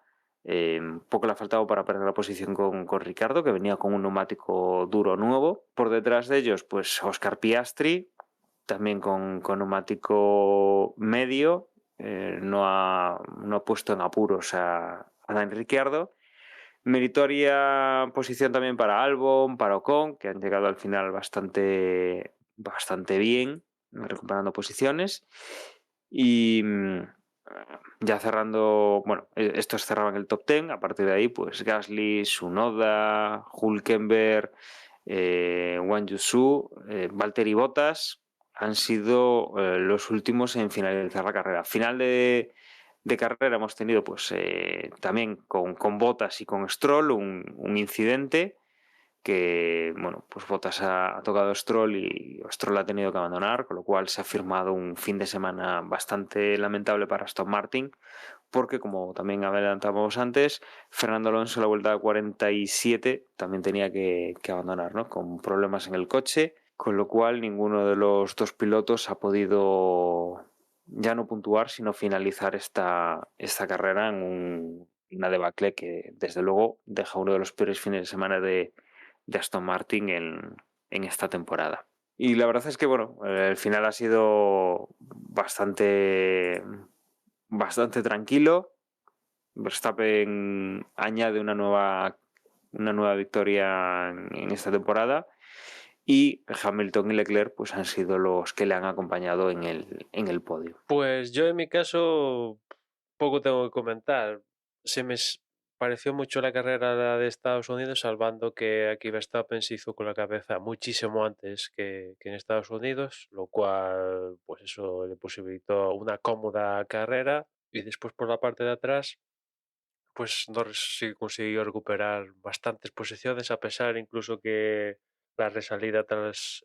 Poco le ha faltado para perder la posición con Ricciardo, que venía con un neumático duro nuevo. Por detrás de ellos, pues Oscar Piastri, también con neumático medio, no ha puesto en apuros a Dani Ricciardo. Meritoria posición también para Albon, para Ocon, que han llegado al final bastante bien, recuperando posiciones. Y ya cerrando, bueno, estos cerraban el top 10. A partir de ahí, pues Gasly, Tsunoda, Hülkenberg, Wang Yusu, Valtteri Bottas han sido los últimos en finalizar la carrera. Final de carrera hemos tenido pues también con Bottas y con Stroll un incidente que, bueno, pues Bottas ha tocado Stroll y Stroll ha tenido que abandonar, con lo cual se ha firmado un fin de semana bastante lamentable para Aston Martin, porque como también adelantábamos antes, Fernando Alonso a la vuelta 47 también tenía que abandonar, ¿no? Con problemas en el coche, con lo cual ninguno de los dos pilotos ha podido ya no puntuar, sino finalizar esta carrera en una debacle que desde luego deja uno de los peores fines de semana de Aston Martin en esta temporada. Y la verdad es que, bueno, el final ha sido bastante tranquilo. Verstappen añade una nueva victoria en esta temporada y Hamilton y Leclerc pues han sido los que le han acompañado en el podio. Pues yo en mi caso poco tengo que comentar. Se me pareció mucho la carrera de Estados Unidos, salvando que aquí Verstappen se hizo con la cabeza muchísimo antes que en Estados Unidos, lo cual pues eso le posibilitó una cómoda carrera, y después por la parte de atrás pues Norris sí consiguió recuperar bastantes posiciones, a pesar incluso que la resalida tras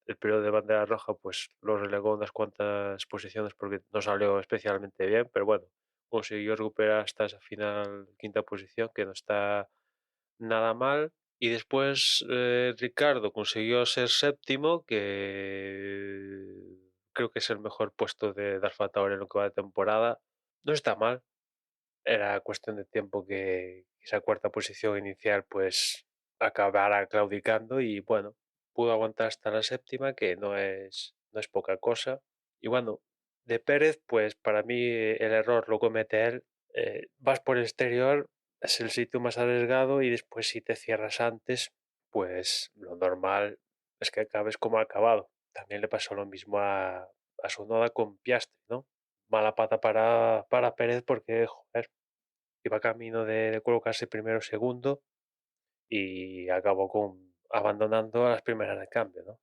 el periodo de bandera roja pues lo relegó unas cuantas posiciones porque no salió especialmente bien, pero bueno, consiguió recuperar hasta esa final quinta posición, que no está nada mal. Y después Ricardo consiguió ser séptimo, que creo que es el mejor puesto de Alfa Tauri en lo que va de temporada. No está mal, era cuestión de tiempo que esa cuarta posición inicial pues acabara claudicando, y bueno, pudo aguantar hasta la séptima, que no es poca cosa. Y bueno, de Pérez, pues para mí el error lo comete él. Vas por el exterior, es el sitio más arriesgado, y después si te cierras antes, pues lo normal es que acabes como ha acabado. También le pasó lo mismo a Tsunoda con Piastri, ¿no? Mala pata para Pérez, porque, joder, iba camino de colocarse primero o segundo y acabó abandonando a las primeras de cambio, ¿no?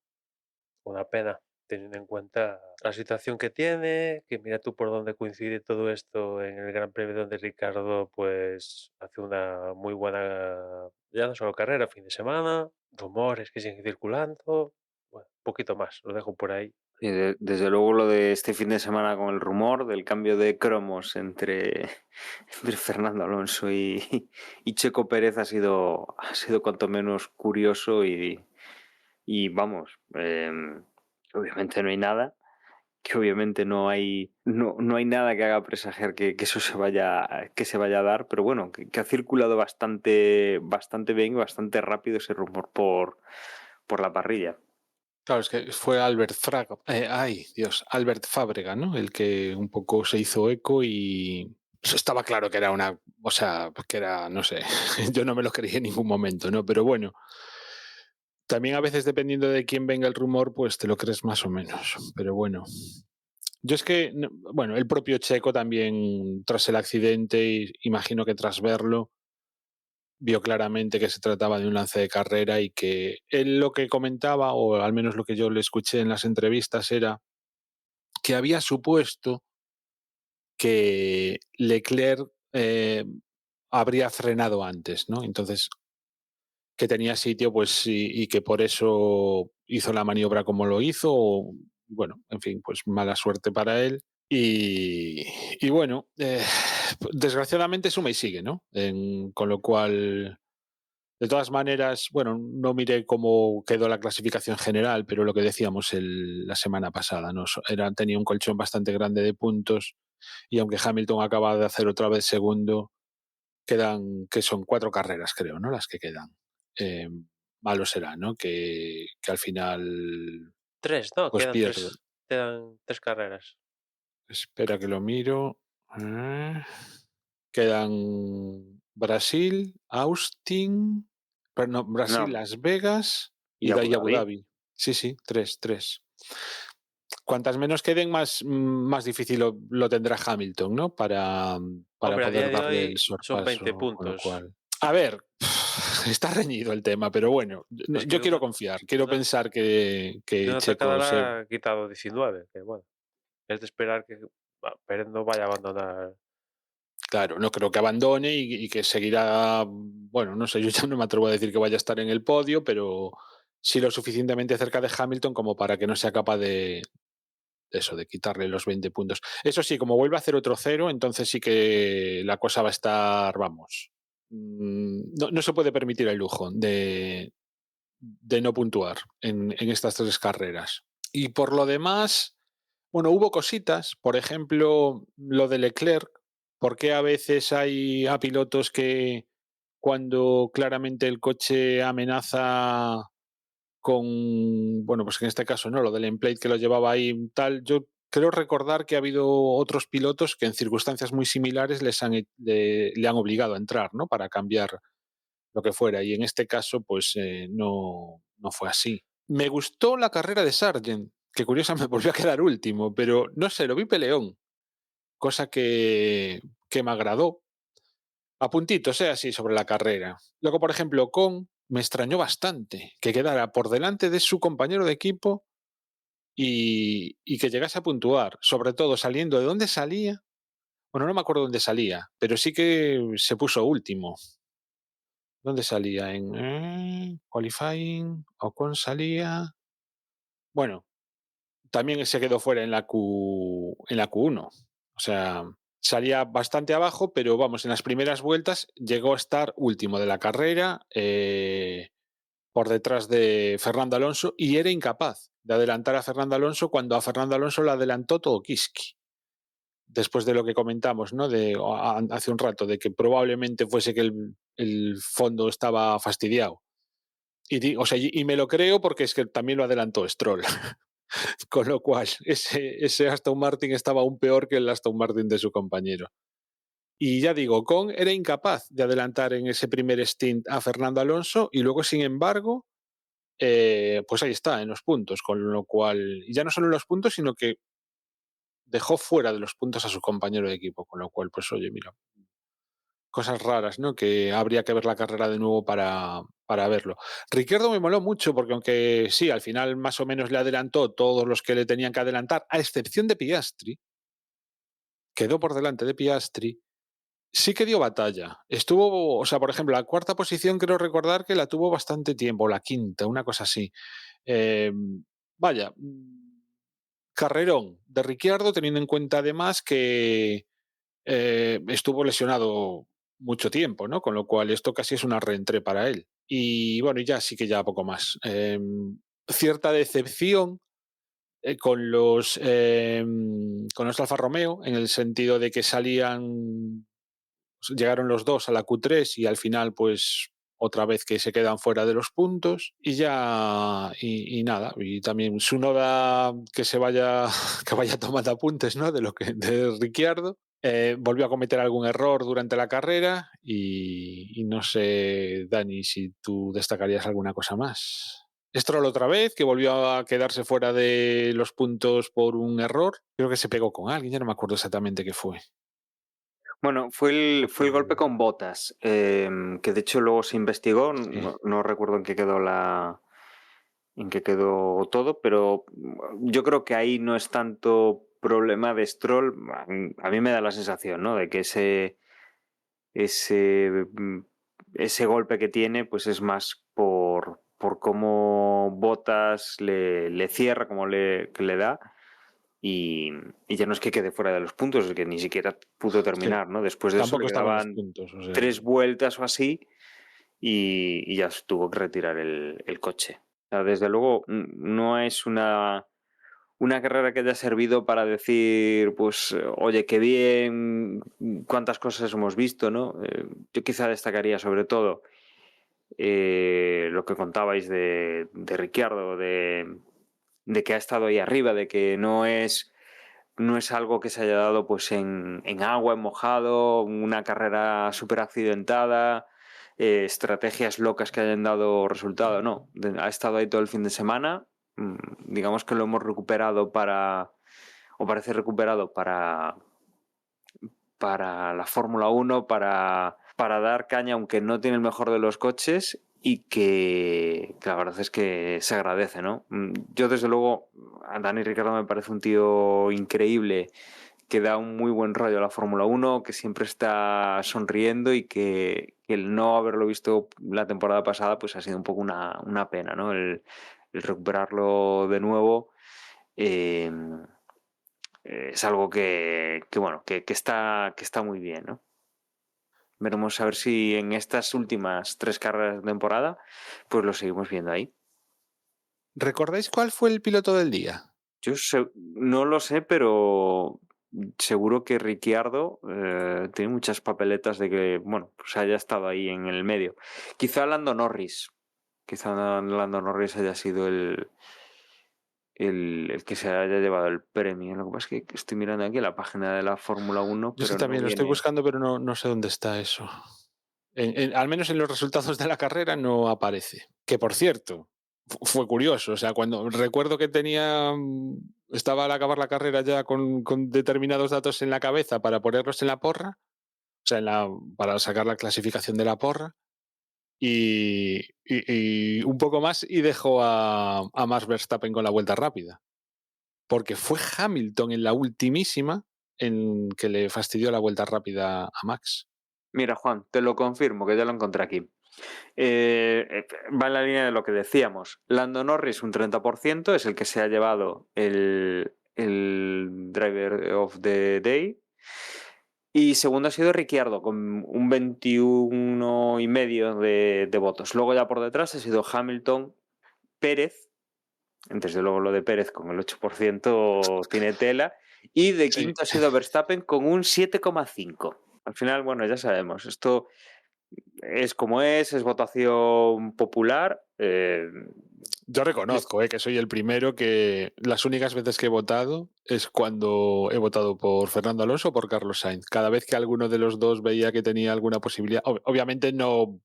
Una pena, teniendo en cuenta la situación que tiene, que mira tú por dónde coincide todo esto en el Gran Premio, donde Ricardo pues hace una muy buena, ya no solo carrera, fin de semana, rumores que siguen circulando, bueno, un poquito más, lo dejo por ahí. Y desde luego lo de este fin de semana con el rumor del cambio de cromos entre Fernando Alonso y Checo Pérez ha sido cuanto menos curioso y vamos, obviamente no hay nada, que obviamente no hay nada que haga presagiar que eso se vaya a dar, pero bueno, que ha circulado bastante bien y bastante rápido ese rumor por la parrilla. Claro, es que fue Albert Fábrega, ¿no? El que un poco se hizo eco y estaba claro que era que era, no sé, yo no me lo creí en ningún momento, ¿no? Pero bueno, también a veces dependiendo de quién venga el rumor, pues te lo crees más o menos. Pero bueno, yo es que, bueno, el propio Checo también, tras el accidente, imagino que tras verlo, vio claramente que se trataba de un lance de carrera y que él lo que comentaba, o al menos lo que yo le escuché en las entrevistas, era que había supuesto que Leclerc habría frenado antes, ¿no? Entonces, que tenía sitio, pues, y que por eso hizo la maniobra como lo hizo, o, bueno, en fin, pues mala suerte para él. Y bueno, desgraciadamente suma y sigue, ¿no? Con lo cual, de todas maneras, bueno, no miré cómo quedó la clasificación general, pero lo que decíamos la semana pasada, ¿no? Tenía un colchón bastante grande de puntos, y aunque Hamilton acaba de hacer otra vez segundo, quedan, que son 4 carreras, creo, ¿no? Las que quedan. Malo será, ¿no? Que al final Tres, ¿no? pues pierde. Quedan tres carreras. Espera que lo miro. Quedan Brasil, Austin, Brasil, No, Las Vegas y de ahí Abu Dhabi. Sí, 3. Cuantas menos queden, más difícil lo tendrá Hamilton, ¿no? Para Hombre, a día poder de darle el hoy son 20 sorpaso, con lo puntos. cual... A ver, está reñido el tema, pero bueno, Es que yo quiero confiar, quiero pensar que de una Checo tacada le ha quitado 19, que bueno, es de esperar que Pérez no vaya a abandonar Claro, no creo que abandone y que seguirá, bueno, no sé, yo ya no me atrevo a decir que vaya a estar en el podio, pero sí lo suficientemente cerca de Hamilton como para que no sea capaz de eso, de quitarle los 20 puntos. Eso sí, como vuelve a hacer otro cero, entonces sí que la cosa va a estar, vamos, no se puede permitir el lujo de no puntuar en estas 3 carreras. Y por lo demás, bueno, hubo cositas, por ejemplo, lo de Leclerc, porque a veces hay a pilotos que cuando claramente el coche amenaza con, bueno, pues en este caso, ¿no? Lo del emplate que lo llevaba ahí tal, yo creo recordar que ha habido otros pilotos que en circunstancias muy similares le han obligado a entrar, ¿no? Para cambiar lo que fuera, y en este caso, pues no fue así. Me gustó la carrera de Sargent, que curiosamente volvió a quedar último, pero no sé, lo vi peleón, cosa que me agradó. A puntitos, así sobre la carrera. Luego, por ejemplo, me extrañó bastante que quedara por delante de su compañero de equipo y que llegase a puntuar, sobre todo saliendo de donde salía. Bueno, no me acuerdo dónde salía, pero sí que se puso último. ¿Dónde salía? En qualifying, Ocon salía. Bueno, también se quedó fuera en la Q1. O sea, salía bastante abajo, pero vamos, en las primeras vueltas llegó a estar último de la carrera, por detrás de Fernando Alonso, y era incapaz de adelantar a Fernando Alonso cuando a Fernando Alonso le adelantó todo Kiski. Después de lo que comentamos, ¿no? Hace un rato, de que probablemente fuese que el fondo estaba fastidiado. Y me lo creo porque es que también lo adelantó Stroll. Con lo cual, ese Aston Martin estaba aún peor que el Aston Martin de su compañero. Y ya digo, Ocon era incapaz de adelantar en ese primer stint a Fernando Alonso y luego, sin embargo, pues ahí está, en los puntos. Con lo cual, y ya no solo en los puntos, sino que dejó fuera de los puntos a su compañero de equipo. Con lo cual, pues oye, mira, cosas raras, ¿no? Que habría que ver la carrera de nuevo para verlo. Ricciardo me moló mucho porque aunque sí, al final más o menos le adelantó todos los que le tenían que adelantar, a excepción de Piastri, quedó por delante de Piastri, sí que dio batalla. Estuvo, o sea, por ejemplo, la cuarta posición creo recordar que la tuvo bastante tiempo, la quinta, una cosa así. Eh, vaya, carrerón de Ricciardo, teniendo en cuenta además que estuvo lesionado mucho tiempo, ¿no? Con lo cual esto casi es una reentré para él. Y bueno, y ya sí que ya poco más. Cierta decepción con los Alfa Romeo, en el sentido de que llegaron los dos a la Q3 y al final pues otra vez que se quedan fuera de los puntos y ya y nada, y también Tsunoda que vaya tomando apuntes, ¿no? De Ricciardo. Volvió a cometer algún error durante la carrera y no sé, Dani, si tú destacarías alguna cosa más. Stroll otra vez, que volvió a quedarse fuera de los puntos por un error. Creo que se pegó con alguien, ya no me acuerdo exactamente qué fue. Bueno, fue el golpe con Bottas, que de hecho luego se investigó, Sí. no recuerdo en qué quedó todo, pero yo creo que ahí no es tanto problema de Stroll. A mí me da la sensación, ¿no? De que ese golpe que tiene pues es más por cómo Bottas le cierra, como que le da, y ya no es que quede fuera de los puntos, es que ni siquiera pudo terminar, ¿no? Después de eso Tampoco le estaban los quedaban puntos. O sea, 3 vueltas o así y ya tuvo que retirar el coche. O sea, desde luego no es una carrera que haya servido para decir, pues, oye, qué bien, cuántas cosas hemos visto, ¿no? Yo quizá destacaría sobre todo lo que contabais de Ricciardo, de que ha estado ahí arriba, de que no es algo que se haya dado pues en agua, en mojado, una carrera súper accidentada, estrategias locas que hayan dado resultado, no. Ha estado ahí todo el fin de semana, digamos que lo hemos recuperado o parece recuperado para la Fórmula 1, para dar caña, aunque no tiene el mejor de los coches, y que la verdad es que se agradece, ¿no? Yo desde luego, a Dani Ricciardo me parece un tío increíble, da un muy buen rollo a la Fórmula 1, que siempre está sonriendo y que el no haberlo visto la temporada pasada pues ha sido un poco una pena, ¿no? El recuperarlo de nuevo es algo que está muy bien, ¿no? Veremos a ver si en estas últimas 3 carreras de temporada pues lo seguimos viendo ahí. ¿Recordáis cuál fue el piloto del día? Yo no lo sé, pero seguro que Ricciardo tiene muchas papeletas de que, bueno, pues haya estado ahí en el medio. Quizá Lando Norris. Quizá Lando Norris haya sido el que se haya llevado el premio. Lo que pasa es que estoy mirando aquí la página de la Fórmula 1, Yo pero también no lo estoy viene. buscando, pero no sé dónde está eso. Al menos en los resultados de la carrera no aparece. Que por cierto, fue curioso. O sea, cuando recuerdo que estaba al acabar la carrera ya con determinados datos en la cabeza para ponerlos en la porra, o sea, para sacar la clasificación de la porra, y un poco más y dejó a Max Verstappen con la vuelta rápida. Porque fue Hamilton en la ultimísima en que le fastidió la vuelta rápida a Max. Mira, Juan, te lo confirmo, que ya lo encontré aquí. Va en la línea de lo que decíamos. Lando Norris un 30% es el que se ha llevado el Driver of the Day. Y segundo ha sido Ricciardo con un 21,5% de votos. Luego ya por detrás ha sido Hamilton, Pérez. Desde luego lo de Pérez con el 8% tiene tela. Y de quinto ha sido Verstappen con un 7,5%. Al final, bueno, ya sabemos, esto es como es votación popular. Yo reconozco que soy el primero que las únicas veces que he votado es cuando he votado por Fernando Alonso o por Carlos Sainz. Cada vez que alguno de los dos veía que tenía alguna posibilidad, obviamente no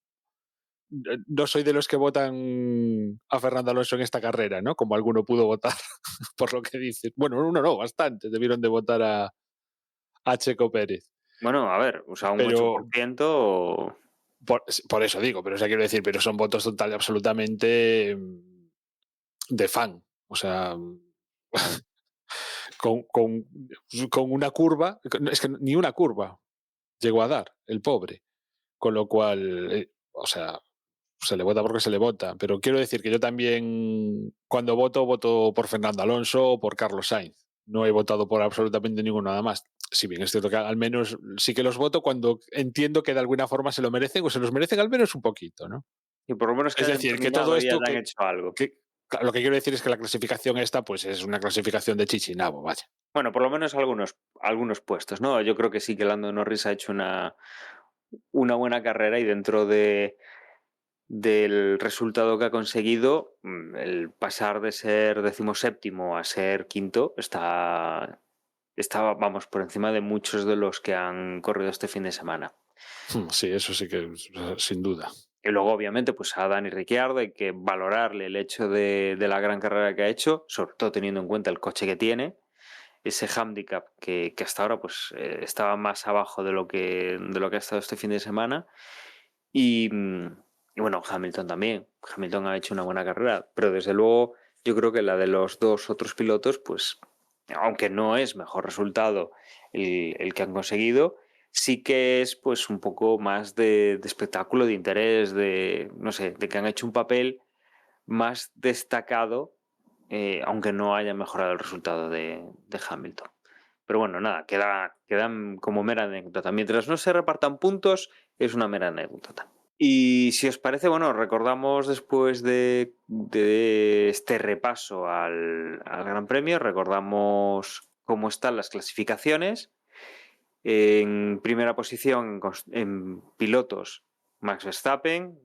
soy de los que votan a Fernando Alonso en esta carrera, ¿no? Como alguno pudo votar, por lo que dices. Bueno, uno no, bastante debieron de votar a Checo Pérez. Bueno, a ver, o sea, un Pero 8%. por eso digo, pero o sea, quiero decir, pero son votos total y absolutamente de fan. O sea, con una curva, es que ni una curva llegó a dar el pobre. Con lo cual, o sea, se le vota porque se le vota. Pero quiero decir que yo también, cuando voto por Fernando Alonso o por Carlos Sainz. No he votado por absolutamente ninguno nada más. Si bien es cierto que al menos sí que los voto cuando entiendo que de alguna forma se lo merecen o se los merecen al menos un poquito, ¿no? Y por lo menos que Es hayan decir, que terminado todo y esto hayan hecho algo. lo que quiero decir es que la clasificación esta pues es una clasificación de chichinabo, vaya. Bueno, por lo menos algunos puestos, ¿no? Yo creo que sí que Lando Norris ha hecho una buena carrera y dentro del resultado que ha conseguido, el pasar de ser 17º a ser quinto está, vamos, por encima de muchos de los que han corrido este fin de semana. Sí, eso sí que sin duda. Y luego, obviamente, pues a Dani Ricciardo hay que valorarle el hecho de la gran carrera que ha hecho, sobre todo teniendo en cuenta el coche que tiene, ese handicap que hasta ahora pues estaba más abajo de lo que ha estado este fin de semana. Y bueno, Hamilton también. Hamilton ha hecho una buena carrera, pero desde luego yo creo que la de los dos otros pilotos, pues aunque no es mejor resultado el que han conseguido, sí que es pues un poco más de espectáculo, de interés, no sé, de que han hecho un papel más destacado, aunque no haya mejorado el resultado de Hamilton. Pero bueno, nada, quedan como mera anécdota. Mientras no se repartan puntos, es una mera anécdota. Y si os parece, bueno, recordamos después de este repaso al Gran Premio, recordamos cómo están las clasificaciones. En primera posición en pilotos, Max Verstappen,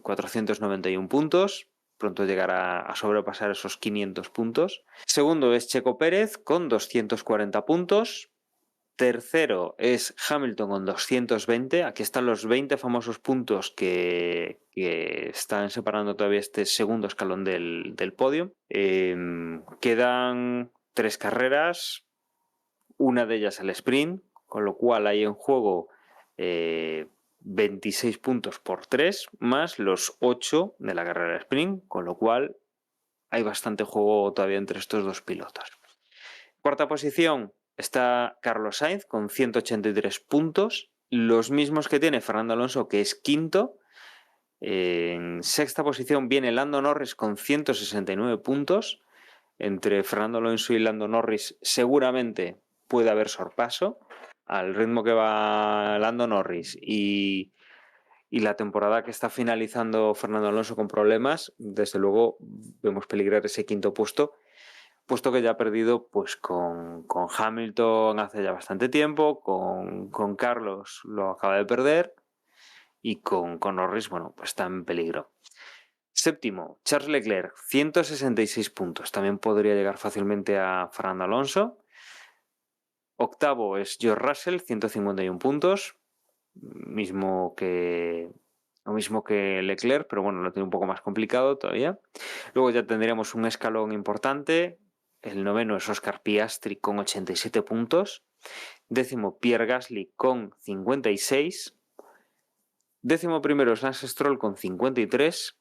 491 puntos. Pronto llegará a sobrepasar esos 500 puntos. Segundo es Checo Pérez con 240 puntos. Tercero es Hamilton con 220. Aquí están los 20 famosos puntos que están separando todavía este segundo escalón del podio. Quedan 3 carreras, una de ellas el sprint, con lo cual hay en juego 26 puntos por 3, más los 8 de la carrera de sprint, con lo cual hay bastante juego todavía entre estos dos pilotos. Cuarta posición, está Carlos Sainz con 183 puntos, los mismos que tiene Fernando Alonso, que es quinto. En sexta posición viene Lando Norris con 169 puntos. Entre Fernando Alonso y Lando Norris seguramente puede haber sorpaso. Al ritmo que va Lando Norris y la temporada que está finalizando Fernando Alonso con problemas, desde luego vemos peligrar ese quinto puesto que ya ha perdido pues con Hamilton hace ya bastante tiempo, con Carlos lo acaba de perder y con Norris, bueno, pues está en peligro. Séptimo, Charles Leclerc, 166 puntos. También podría llegar fácilmente a Fernando Alonso. Octavo es George Russell, 151 puntos. Lo mismo que Leclerc, pero bueno, lo tiene un poco más complicado todavía. Luego ya tendríamos un escalón importante. El noveno es Oscar Piastri con 87 puntos. Décimo, Pierre Gasly con 56. Décimo primero es Lance Stroll con 53.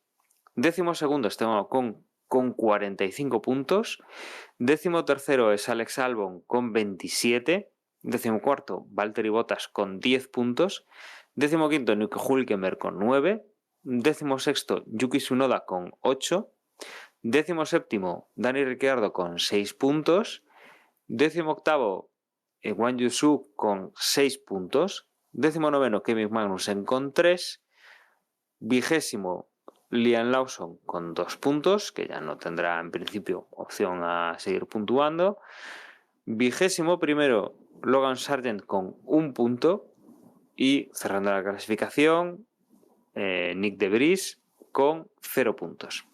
Décimo segundo Esteban Ocon con 45 puntos. Décimo tercero es Alex Albon con 27. Décimo cuarto, Valtteri Bottas con 10 puntos. Décimo quinto, Nico Hülkenberg con 9. Décimo sexto, Yuki Tsunoda con 8. Décimo séptimo, Dani Ricciardo con 6 puntos. Décimo octavo, Guan Yu Zhou con 6 puntos. Décimo noveno, Kevin Magnussen con 3. Vigésimo, Liam Lawson con 2 puntos, que ya no tendrá en principio opción a seguir puntuando. Vigésimo primero, Logan Sargent con 1 punto. Y cerrando la clasificación, Nick de Vries con 0 puntos.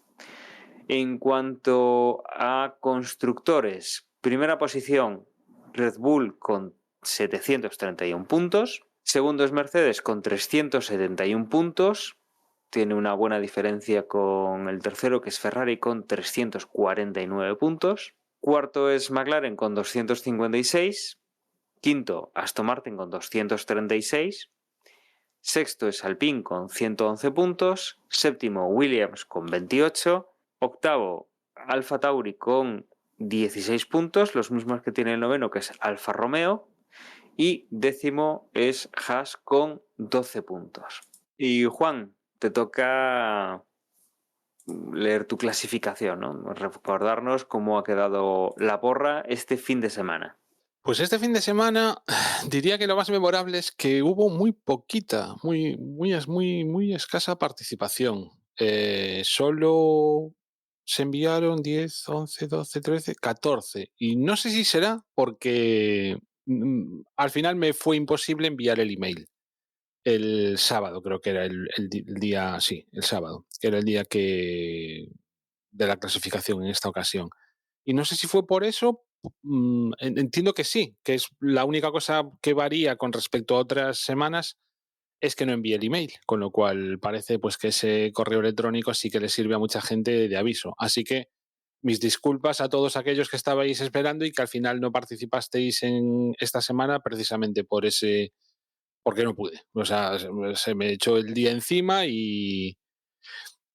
En cuanto a constructores, primera posición Red Bull con 731 puntos. Segundo es Mercedes con 371 puntos. Tiene una buena diferencia con el tercero, que es Ferrari, con 349 puntos. Cuarto es McLaren con 256. Quinto, Aston Martin con 236. Sexto es Alpine con 111 puntos. Séptimo, Williams con 28. Octavo, Alfa Tauri con 16 puntos, los mismos que tiene el noveno, que es Alfa Romeo. Y décimo es Haas con 12 puntos. Y Juan, te toca leer tu clasificación, ¿no? Recordarnos cómo ha quedado la porra este fin de semana. Pues este fin de semana diría que lo más memorable es que hubo muy poquita, muy escasa participación. Solo se enviaron 10, 11, 12, 13, 14. Y no sé si será porque al final me fue imposible enviar el email. El sábado creo que era el día, sí, el sábado, que era el día de la clasificación en esta ocasión. Y no sé si fue por eso, entiendo que sí, que es la única cosa que varía con respecto a otras semanas es que no envíe el email, con lo cual parece pues que ese correo electrónico sí que le sirve a mucha gente de aviso. Así que mis disculpas a todos aquellos que estabais esperando y que al final no participasteis en esta semana precisamente porque no pude. O sea, se me echó el día encima y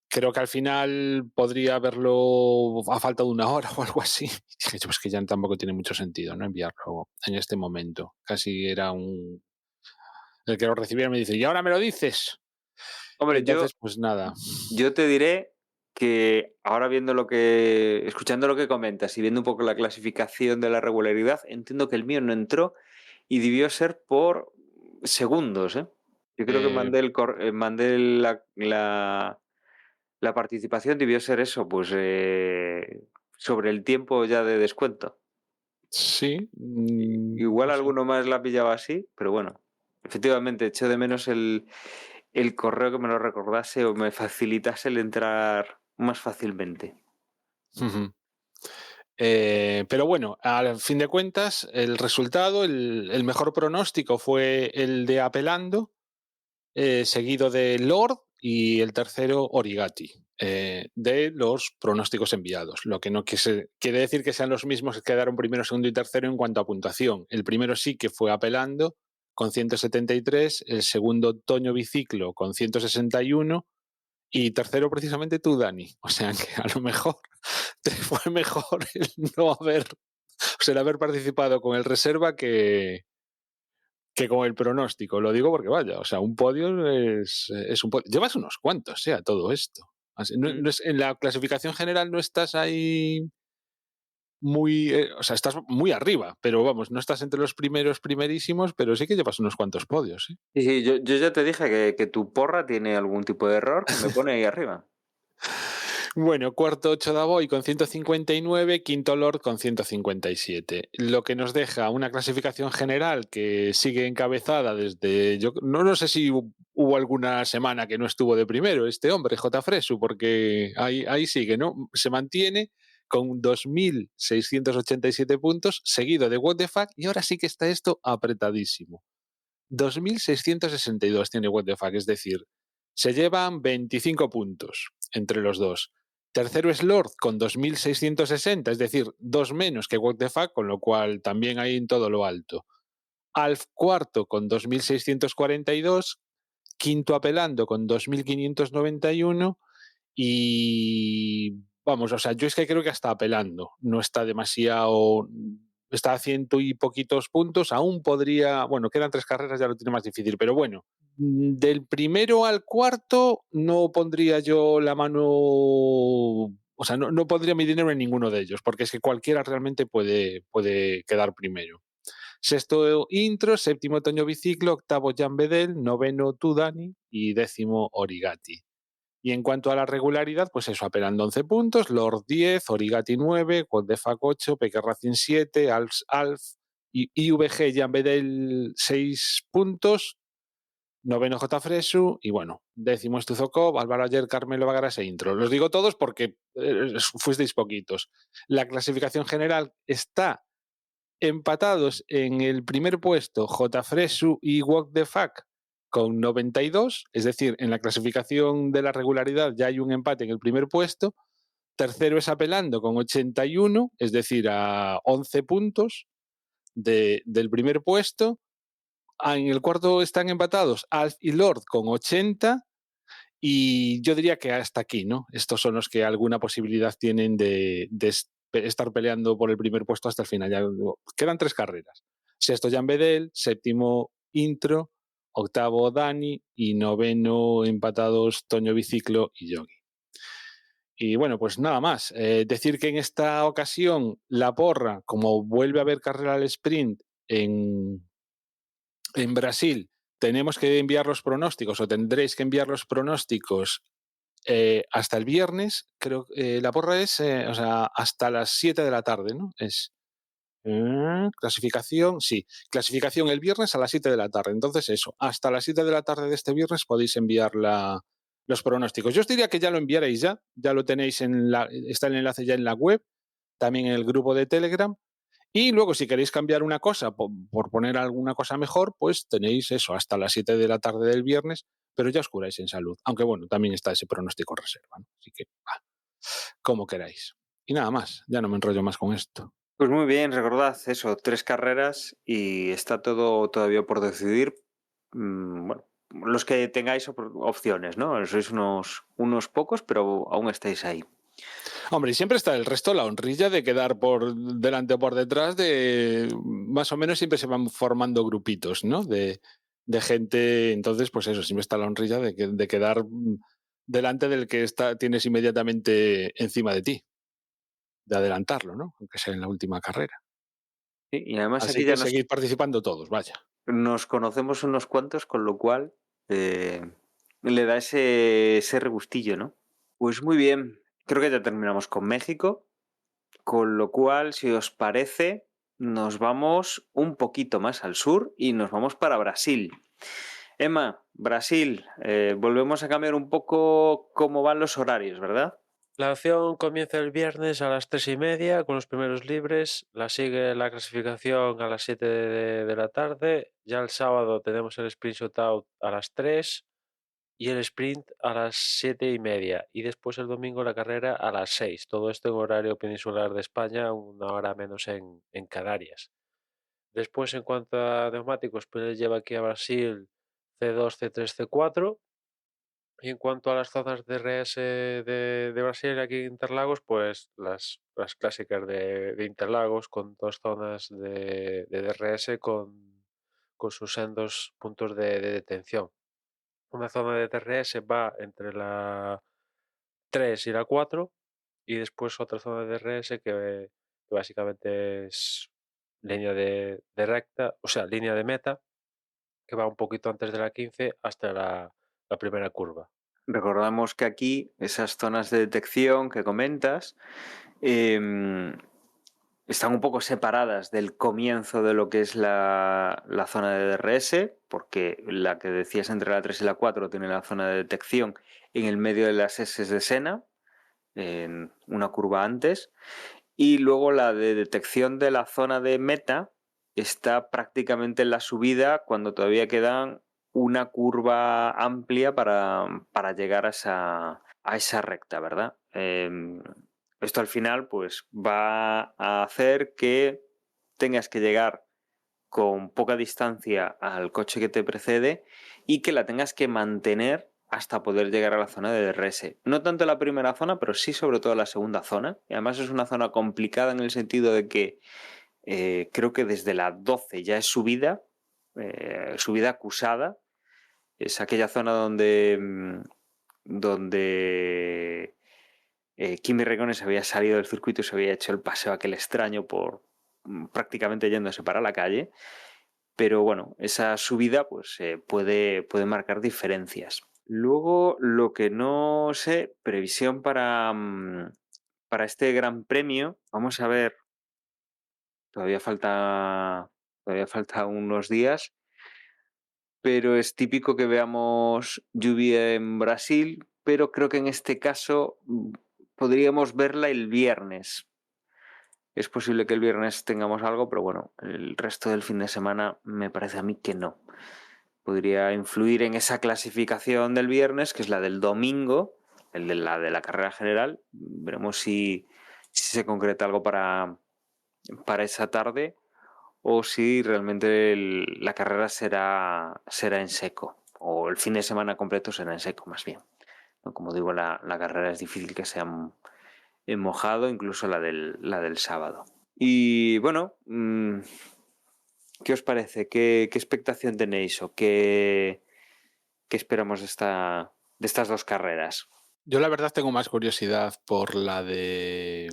creo que al final podría haberlo a falta de una hora o algo así. Y dije, pues que ya tampoco tiene mucho sentido, ¿no? Enviarlo en este momento. Casi era el que lo recibiera me dice, ¿y ahora me lo dices? Hombre, entonces, pues nada. Yo te diré que ahora escuchando lo que comentas y viendo un poco la clasificación de la regularidad, entiendo que el mío no entró y debió ser por segundos, ¿eh? Yo creo que mandé la participación, debió ser eso, pues sobre el tiempo ya de descuento. Sí. Igual no sé. alguno más la pillaba así, pero bueno, efectivamente eché de menos el correo que me lo recordase o me facilitase el entrar más fácilmente. Uh-huh. Pero bueno, al fin de cuentas, el resultado, el mejor pronóstico fue el de Apelando, seguido de Lord y el tercero Origati, de los pronósticos enviados. Lo que no quiere decir que sean los mismos que quedaron primero, segundo y tercero en cuanto a puntuación. El primero sí que fue Apelando con 173, el segundo Toño Biciclo con 161 y tercero precisamente tú, Dani. O sea que a lo mejor te fue mejor el no haber O sea, el haber participado con el reserva que con el pronóstico. Lo digo porque vaya, o sea, un podio es un podio. Llevas unos cuantos, a todo esto. En la clasificación general no estás ahí muy, o sea, estás muy arriba, pero vamos, no estás entre los primerísimos, pero sí que llevas unos cuantos podios, ¿eh? Sí, yo ya te dije que tu porra tiene algún tipo de error que me pone ahí arriba. Bueno, cuarto 8 Davoy con 159, quinto Lord con 157. Lo que nos deja una clasificación general que sigue encabezada desde. Yo no sé si hubo alguna semana que no estuvo de primero este hombre, J. Fresu, porque ahí sigue, ¿no? Se mantiene con 2.687 puntos, seguido de What the Fuck, y ahora sí que está esto apretadísimo. 2.662 tiene What the Fuck, es decir, se llevan 25 puntos entre los dos. Tercero es Lord con 2.660, es decir, 2 menos que What the Fuck, con lo cual también ahí en todo lo alto. Alf cuarto con 2.642, quinto Apelando con 2.591 y vamos, o sea, yo es que creo que hasta Apelando no está demasiado, está a ciento y poquitos puntos, aún podría, bueno, quedan 3 carreras, ya lo tiene más difícil, pero bueno, del primero al cuarto no pondría yo la mano, o sea, no pondría mi dinero en ninguno de ellos, porque es que cualquiera realmente puede quedar primero. Sexto Intro, séptimo Toño Biciclo, octavo Jan Bedel, noveno Tudani y décimo Origati. Y en cuanto a la regularidad, pues eso, Apelando 11 puntos, Lord 10, Origati 9, What the Fuck 8, Peque Racing 7, Alf y IVG Jan Bedel 6 puntos, noveno J. Fresu y bueno, décimo Estuzocop, Álvaro Ayer, Carmelo Vagaras e Intro. Los digo todos porque fuisteis poquitos. La clasificación general está empatados en el primer puesto J. Fresu y What the Fuck con 92, es decir, en la clasificación de la regularidad ya hay un empate en el primer puesto. Tercero es Apelando con 81, es decir, a 11 puntos del primer puesto. En el cuarto están empatados Alf y Lord con 80 y yo diría que hasta aquí, ¿no? Estos son los que alguna posibilidad tienen de estar peleando por el primer puesto hasta el final. Ya, quedan 3 carreras. Sexto Jan Bedel, séptimo Intro, octavo Dani y noveno empatados Toño Biciclo y Yogi. Y bueno, pues nada más. Decir que en esta ocasión la porra, como vuelve a haber carrera al sprint en Brasil, tenemos que enviar los pronósticos o tendréis que enviar los pronósticos hasta el viernes. Creo que la porra es o sea, hasta las 7 de la tarde, ¿no? Es clasificación, sí, clasificación el viernes a las 7 de la tarde. Entonces eso, hasta las 7 de la tarde de este viernes podéis enviar los pronósticos. Yo os diría que ya lo enviaréis ya lo tenéis está el enlace ya en la web, también en el grupo de Telegram. Y luego, si queréis cambiar una cosa, por poner alguna cosa mejor, pues tenéis eso hasta las 7 de la tarde del viernes, pero ya os curáis en salud. Aunque bueno, también está ese pronóstico reserva, ¿no? Así que, como queráis. Y nada más, ya no me enrollo más con esto. Pues muy bien, recordad eso, 3 carreras y está todo todavía por decidir. Bueno, los que tengáis opciones, ¿no? Sois unos pocos, pero aún estáis ahí. Hombre, y siempre está el resto, la honrilla de quedar por delante o por detrás de... Más o menos siempre se van formando grupitos, ¿no? De gente, entonces, pues eso, siempre está la honrilla de quedar delante del que tienes inmediatamente encima de ti, de adelantarlo, ¿no? Aunque sea en la última carrera. Sí, y además Así aquí que ya seguid participando todos, vaya. nos conocemos unos cuantos, con lo cual le da ese regustillo, ¿no? Pues muy bien, creo que ya terminamos con México, con lo cual, si os parece, nos vamos un poquito más al sur y nos vamos para Brasil. Emma, Brasil, volvemos a cambiar un poco cómo van los horarios, ¿verdad? La opción comienza el viernes a las 3:30 con los primeros libres, la sigue la clasificación a las 7 de la tarde, ya el sábado tenemos el sprint shootout a las 3 y el sprint a las 7:30 y después el domingo la carrera a las 6, todo esto en horario peninsular de España, una hora menos en Canarias. Después, en cuanto a neumáticos, pues lleva aquí a Brasil C2, C3, C4 Y en cuanto a las zonas de DRS de Brasil, aquí en Interlagos, pues las clásicas de Interlagos, con 2 zonas de DRS con sus sendos puntos de detención. Una zona de DRS va entre la 3 y la 4, y después otra zona de DRS que básicamente es línea de recta, o sea, línea de meta, que va un poquito antes de la 15 hasta la primera curva. Recordamos que aquí esas zonas de detección que comentas están un poco separadas del comienzo de lo que es la zona de DRS, porque la que decías entre la 3 y la 4 tiene la zona de detección en el medio de las S de Senna, en una curva antes, y luego la de detección de la zona de meta está prácticamente en la subida cuando todavía quedan una curva amplia para llegar a esa recta, ¿verdad? Esto al final pues va a hacer que tengas que llegar con poca distancia al coche que te precede y que la tengas que mantener hasta poder llegar a la zona de DRS. No tanto la primera zona, pero sí sobre todo la segunda zona. Y además es una zona complicada en el sentido de que creo que desde la 12 ya es subida, subida acusada. Es aquella zona donde Kimi Räikkönen se había salido del circuito y se había hecho el paseo aquel extraño por prácticamente yéndose para la calle. Pero bueno, esa subida pues puede marcar diferencias. Luego, lo que no sé, previsión para este Gran Premio, vamos a ver, todavía falta unos días, pero es típico que veamos lluvia en Brasil, pero creo que en este caso podríamos verla el viernes. Es posible que el viernes tengamos algo, pero bueno, el resto del fin de semana me parece a mí que no. Podría influir en esa clasificación del viernes, que es la del domingo, la de la carrera general. Veremos si se concreta algo para esa tarde o si realmente la carrera será en seco, o el fin de semana completo será en seco más bien. ¿No? Como digo, la carrera es difícil que sea en mojado, incluso la del sábado. Y bueno, ¿qué os parece? ¿Qué expectación tenéis o qué esperamos de estas dos carreras? Yo la verdad tengo más curiosidad por la de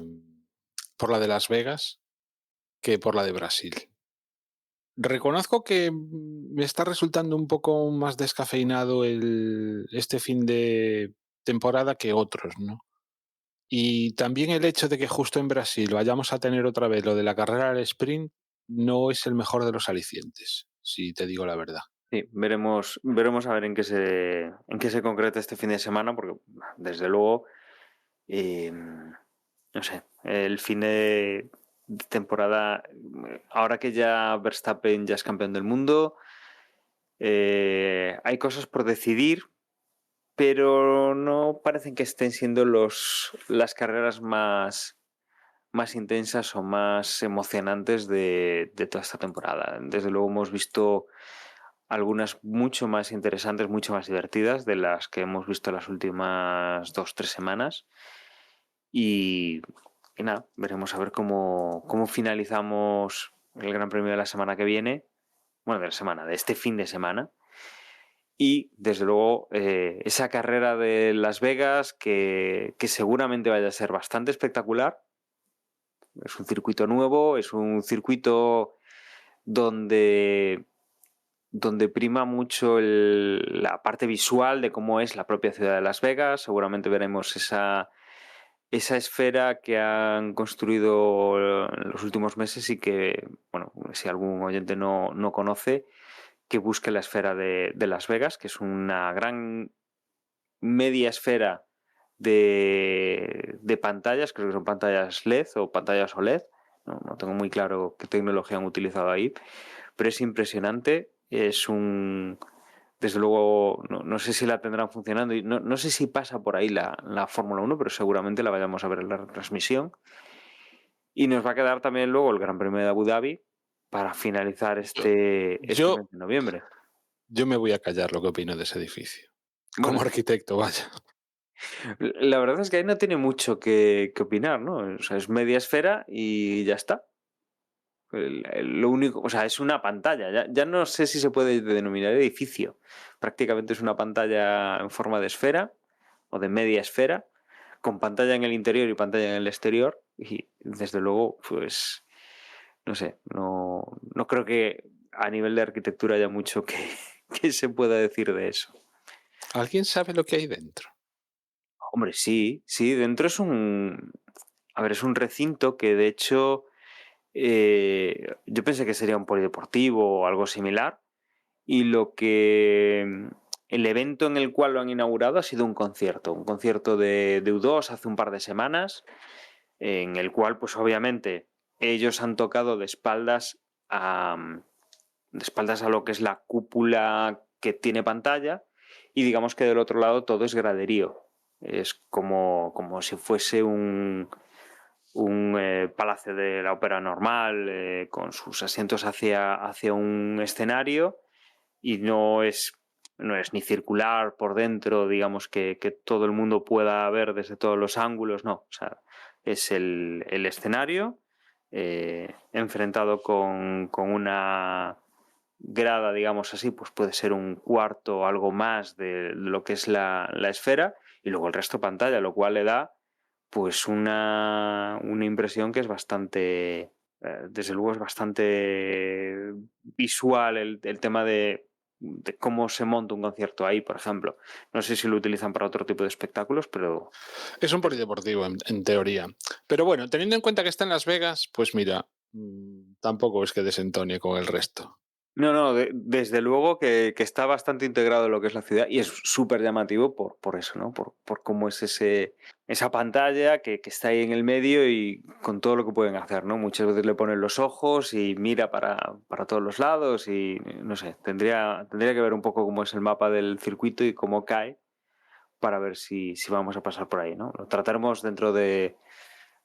Las Vegas que por la de Brasil. Reconozco que me está resultando un poco más descafeinado este fin de temporada que otros, ¿no? Y también el hecho de que justo en Brasil vayamos a tener otra vez lo de la carrera al sprint no es el mejor de los alicientes, si te digo la verdad. Sí, veremos a ver en qué se concreta este fin de semana, porque desde luego, no sé, el fin de temporada, ahora que ya Verstappen ya es campeón del mundo, hay cosas por decidir, pero no parecen que estén siendo las carreras más intensas o más emocionantes de toda esta temporada. Desde luego hemos visto algunas mucho más interesantes, mucho más divertidas de las que hemos visto las últimas 2-3 semanas. Y nada, veremos a ver cómo finalizamos el Gran Premio de la semana que viene, bueno, de este fin de semana. Y desde luego esa carrera de Las Vegas que seguramente vaya a ser bastante espectacular. Es un circuito nuevo, es un circuito donde prima mucho la parte visual de cómo es la propia ciudad de Las Vegas. Seguramente veremos esa esfera que han construido en los últimos meses y que, bueno, si algún oyente no conoce, que busque la esfera de Las Vegas, que es una gran media esfera de pantallas, creo que son pantallas LED o pantallas OLED, no tengo muy claro qué tecnología han utilizado ahí, pero es impresionante, desde luego, no sé si la tendrán funcionando y no sé si pasa por ahí la Fórmula 1, pero seguramente la vayamos a ver en la transmisión. Y nos va a quedar también luego el Gran Premio de Abu Dhabi para finalizar este mes de noviembre. Yo me voy a callar lo que opino de ese edificio. Como Bueno, arquitecto, vaya. la verdad es que ahí no tiene mucho que opinar, ¿no? O sea, es media esfera y ya está. Lo único, o sea, es una pantalla. Ya no sé si se puede denominar edificio. Prácticamente es una pantalla en forma de esfera o de media esfera, con pantalla en el interior y pantalla en el exterior. Y desde luego, pues, no sé, no creo que a nivel de arquitectura haya mucho que se pueda decir de eso. ¿Alguien sabe lo que hay dentro? Hombre, sí, dentro es un... A ver, es un recinto que de hecho yo pensé que sería un polideportivo o algo similar y el evento en el cual lo han inaugurado ha sido un concierto de U2 hace un par de semanas, en el cual pues obviamente ellos han tocado de espaldas a lo que es la cúpula que tiene pantalla y digamos que del otro lado todo es graderío. Es como si fuese un palacio de la ópera normal, con sus asientos hacia un escenario y no es ni circular por dentro, digamos que todo el mundo pueda ver desde todos los ángulos, no, o sea, es el escenario enfrentado con una grada, digamos así, pues puede ser un cuarto o algo más de lo que es la esfera y luego el resto pantalla, lo cual le da pues una impresión que es bastante, desde luego es bastante visual el tema de cómo se monta un concierto ahí, por ejemplo. No sé si lo utilizan para otro tipo de espectáculos, pero Es un polideportivo, en teoría. Pero bueno, teniendo en cuenta que está en Las Vegas, pues mira, tampoco es que desentone con el resto. no, desde luego que está bastante integrado en lo que es la ciudad y es súper llamativo por eso, ¿no? Por cómo es esa pantalla que está ahí en el medio y con todo lo que pueden hacer, ¿no? Muchas veces le ponen los ojos y mira para todos los lados y no sé, tendría que ver un poco cómo es el mapa del circuito y cómo cae para ver si vamos a pasar por ahí, ¿no? Lo trataremos dentro de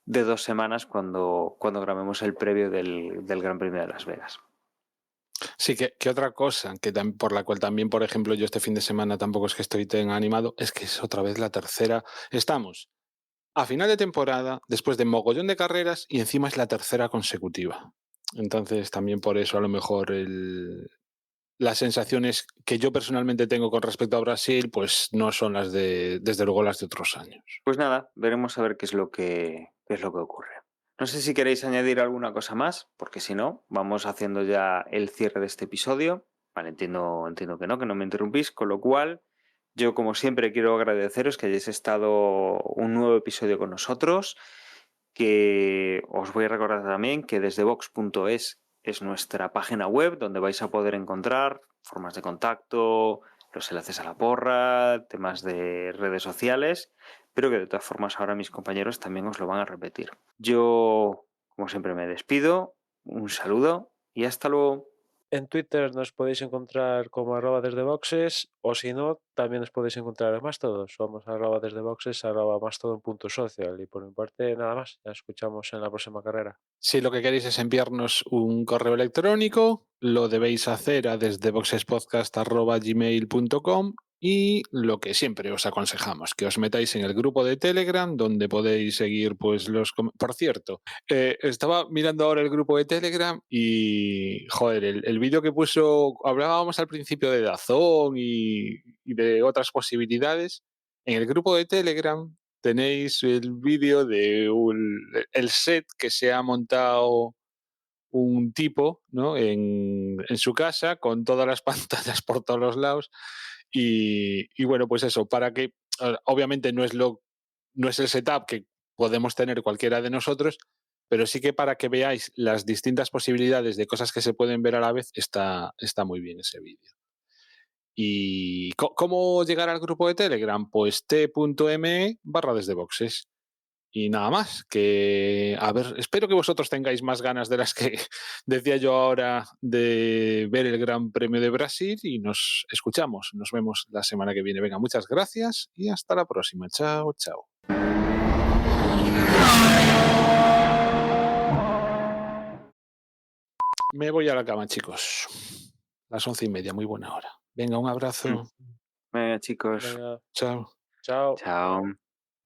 2 semanas cuando grabemos el previo del Gran Premio de Las Vegas. Sí, que otra cosa, por la cual también, por ejemplo, yo este fin de semana tampoco es que estoy tan animado, es que es otra vez la tercera. Estamos a final de temporada, después de mogollón de carreras, y encima es la tercera consecutiva. Entonces, también por eso a lo mejor las sensaciones que yo personalmente tengo con respecto a Brasil, pues no son desde luego, las de otros años. Pues nada, veremos a ver qué es lo qué es lo que ocurre. No sé si queréis añadir alguna cosa más, porque si no, vamos haciendo ya el cierre de este episodio. Vale, entiendo que no me interrumpís, con lo cual yo como siempre quiero agradeceros que hayáis estado un nuevo episodio con nosotros, que os voy a recordar también que desde Vox.es es nuestra página web donde vais a poder encontrar formas de contacto, los enlaces a la porra, temas de redes sociales, pero que de todas formas ahora mis compañeros también os lo van a repetir. Yo, como siempre, me despido, un saludo y hasta luego. En Twitter nos podéis encontrar como @desdeboxes o si no, también nos podéis encontrar en Mastodon. Somos @desdeboxes, @mastodon.social y por mi parte nada más. Ya escuchamos en la próxima carrera. Si lo que queréis es enviarnos un correo electrónico, lo debéis hacer a desdeboxespodcast@gmail.com y lo que siempre os aconsejamos, que os metáis en el grupo de Telegram donde podéis seguir pues Por cierto, estaba mirando ahora el grupo de Telegram y, joder, el vídeo que puso, hablábamos al principio de DAZN y de otras posibilidades. En el grupo de Telegram tenéis el vídeo de el set que se ha montado un tipo, ¿no? en su casa con todas las pantallas por todos los lados y bueno, pues eso, para que obviamente no es el setup que podemos tener cualquiera de nosotros, pero sí que para que veáis las distintas posibilidades de cosas que se pueden ver a la vez, está muy bien ese vídeo. ¿Y cómo llegar al grupo de Telegram? Pues t.me/desdeboxes. Y nada más, que a ver, espero que vosotros tengáis más ganas de las que decía yo ahora de ver el Gran Premio de Brasil y nos escuchamos, nos vemos la semana que viene. Venga, muchas gracias y hasta la próxima. Chao, chao. Me voy a la cama, chicos. Las 11:30, muy buena hora. Venga, un abrazo. Venga, chicos. Venga, Chao. chao. Chao.